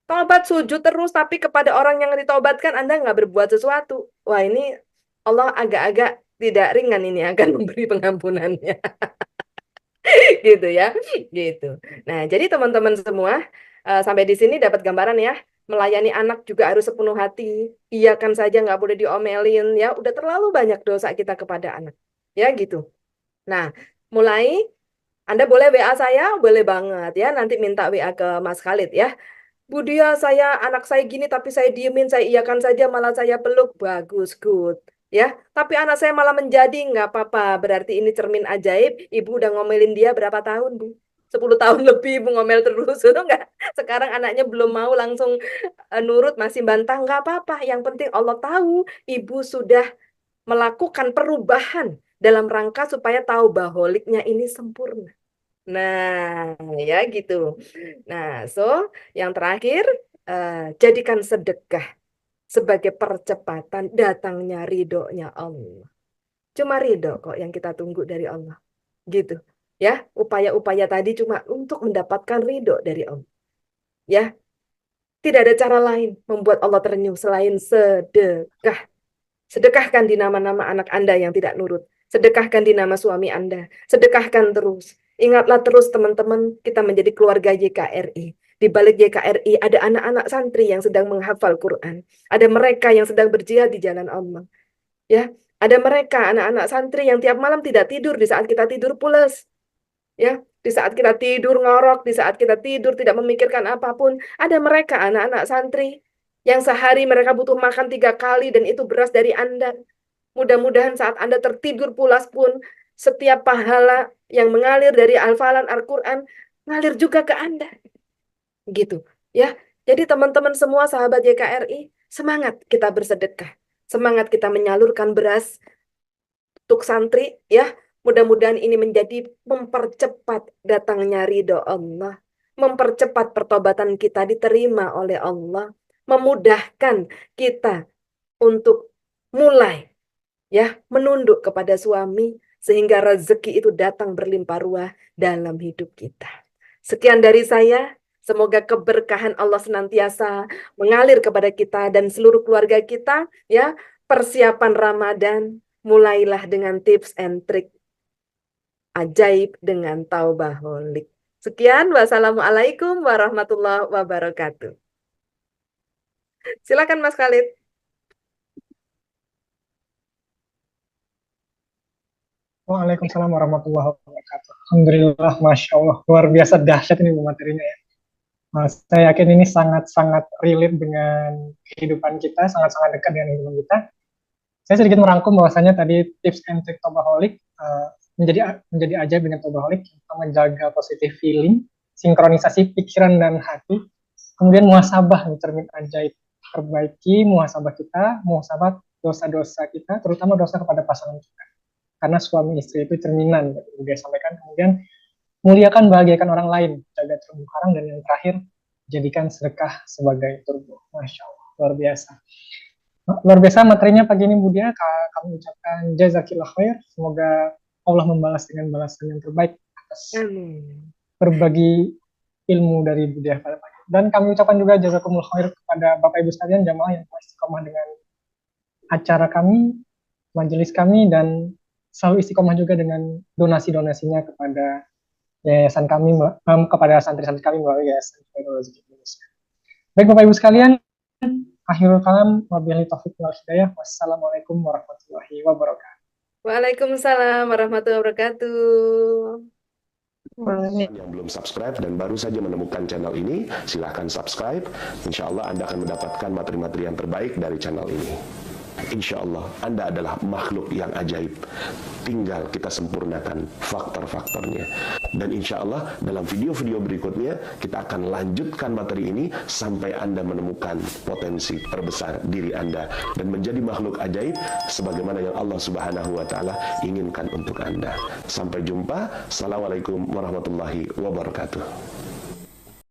Taubat sujud terus, tapi kepada orang yang ditaubatkan Anda nggak berbuat sesuatu. Wah, ini Allah agak-agak tidak ringan ini akan memberi pengampunannya. Gitu ya. Gitu. Nah, jadi teman-teman semua, sampai di sini dapat gambaran ya. Melayani anak juga harus sepenuh hati. Iya kan saja nggak boleh diomelin ya. Udah terlalu banyak dosa kita kepada anak. Ya gitu. Nah, mulai Anda boleh WA saya, boleh banget ya. Nanti minta WA ke Mas Khalid ya. Bu Dia, anak saya gini tapi saya diemin, saya iyakan saja, malah saya peluk. Bagus, good. Ya, tapi anak saya malah menjadi, nggak apa-apa. Berarti ini cermin ajaib. Ibu udah ngomelin dia berapa tahun, Bu? 10 tahun lebih Ibu ngomel terus, itu nggak? Sekarang anaknya belum mau langsung nurut, masih bantah, nggak apa-apa. Yang penting Allah tahu Ibu sudah melakukan perubahan dalam rangka supaya taubaholiknya ini sempurna. Nah, ya gitu. Nah, yang terakhir, jadikan sedekah sebagai percepatan datangnya ridhonya Allah. Cuma ridho kok yang kita tunggu dari Allah. Gitu. Ya, upaya-upaya tadi cuma untuk mendapatkan ridho dari Allah. Ya, tidak ada cara lain membuat Allah tersenyum selain sedekah. Sedekahkan di nama-nama anak Anda yang tidak nurut. Sedekahkan di nama suami Anda. Sedekahkan terus. Ingatlah terus teman-teman, kita menjadi keluarga YKRI. Di balik YKRI ada anak-anak santri yang sedang menghafal Quran. Ada mereka yang sedang berjihad di jalan Allah. Ya, ada mereka anak-anak santri yang tiap malam tidak tidur di saat kita tidur pulas. Ya, di saat kita tidur ngorok, di saat kita tidur tidak memikirkan apapun. Ada mereka anak-anak santri yang sehari mereka butuh makan 3 kali dan itu beras dari Anda. Mudah-mudahan saat Anda tertidur pulas pun, setiap pahala yang mengalir dari hafalan Al-Quran, ngalir juga ke Anda. Gitu. Ya. Jadi teman-teman semua sahabat YKRI, semangat kita bersedekah. Semangat kita menyalurkan beras untuk santri. Ya. Mudah-mudahan ini menjadi mempercepat datangnya ridho Allah. Mempercepat pertobatan kita diterima oleh Allah. Memudahkan kita untuk mulai ya menunduk kepada suami sehingga rezeki itu datang berlimpah ruah dalam hidup kita. Sekian dari saya, semoga keberkahan Allah senantiasa mengalir kepada kita dan seluruh keluarga kita ya. Persiapan Ramadan mulailah dengan tips and trick ajaib dengan taubaholik. Sekian, wassalamualaikum warahmatullahi wabarakatuh. Silakan Mas Khalid. Waalaikumsalam warahmatullahi wabarakatuh. Alhamdulillah, Masya Allah. Luar biasa dahsyat ini Bu materinya ya. Saya yakin ini sangat-sangat relate dengan kehidupan kita, sangat-sangat dekat dengan kehidupan kita. Saya sedikit merangkum bahwasanya tadi tips and trick Taubaholik menjadi ajaib dengan Taubaholik, kita menjaga positive feeling, sinkronisasi pikiran dan hati, kemudian muhasabah cermin ajaib, perbaiki muhasabah kita, muhasabah dosa-dosa kita, terutama dosa kepada pasangan kita. Karena suami istri itu cerminan, dia sampaikan. Kemudian muliakan, bahagiakan orang lain, jaga terumbu karang, dan yang terakhir jadikan sedekah sebagai turbo. Masya Allah, luar biasa. Luar biasa materinya pagi ini Bu Dia. Kami ucapkan jazakillah khair. Semoga Allah membalas dengan balasan yang terbaik atas Amin. berbagi ilmu dari Budiah pada pagi. Dan kami ucapkan juga jazakumullah khair kepada Bapak Ibu sekalian jamaah yang telah istiqomah dengan acara kami, majelis kami, dan selalu istiqomah juga dengan donasi-donasinya kepada yayasan kami, kepada santri-santri kami melalui Yayasan Khairul Rezeki Indonesia. Baik Bapak Ibu sekalian, akhirul kalam, wabillahi taufiq wal hidayah. Wassalamualaikum warahmatullahi wabarakatuh. Waalaikumsalam warahmatullahi wabarakatuh. Yang belum subscribe dan baru saja menemukan channel ini, silahkan subscribe. Insya Allah Anda akan mendapatkan materi-materi yang terbaik dari channel ini. Insya Allah Anda adalah makhluk yang ajaib. Tinggal kita sempurnakan faktor-faktornya. Dan insya Allah dalam video-video berikutnya kita akan lanjutkan materi ini sampai Anda menemukan potensi terbesar diri Anda dan menjadi makhluk ajaib sebagaimana yang Allah Subhanahu wa Ta'ala inginkan untuk Anda. Sampai jumpa. Assalamualaikum warahmatullahi wabarakatuh.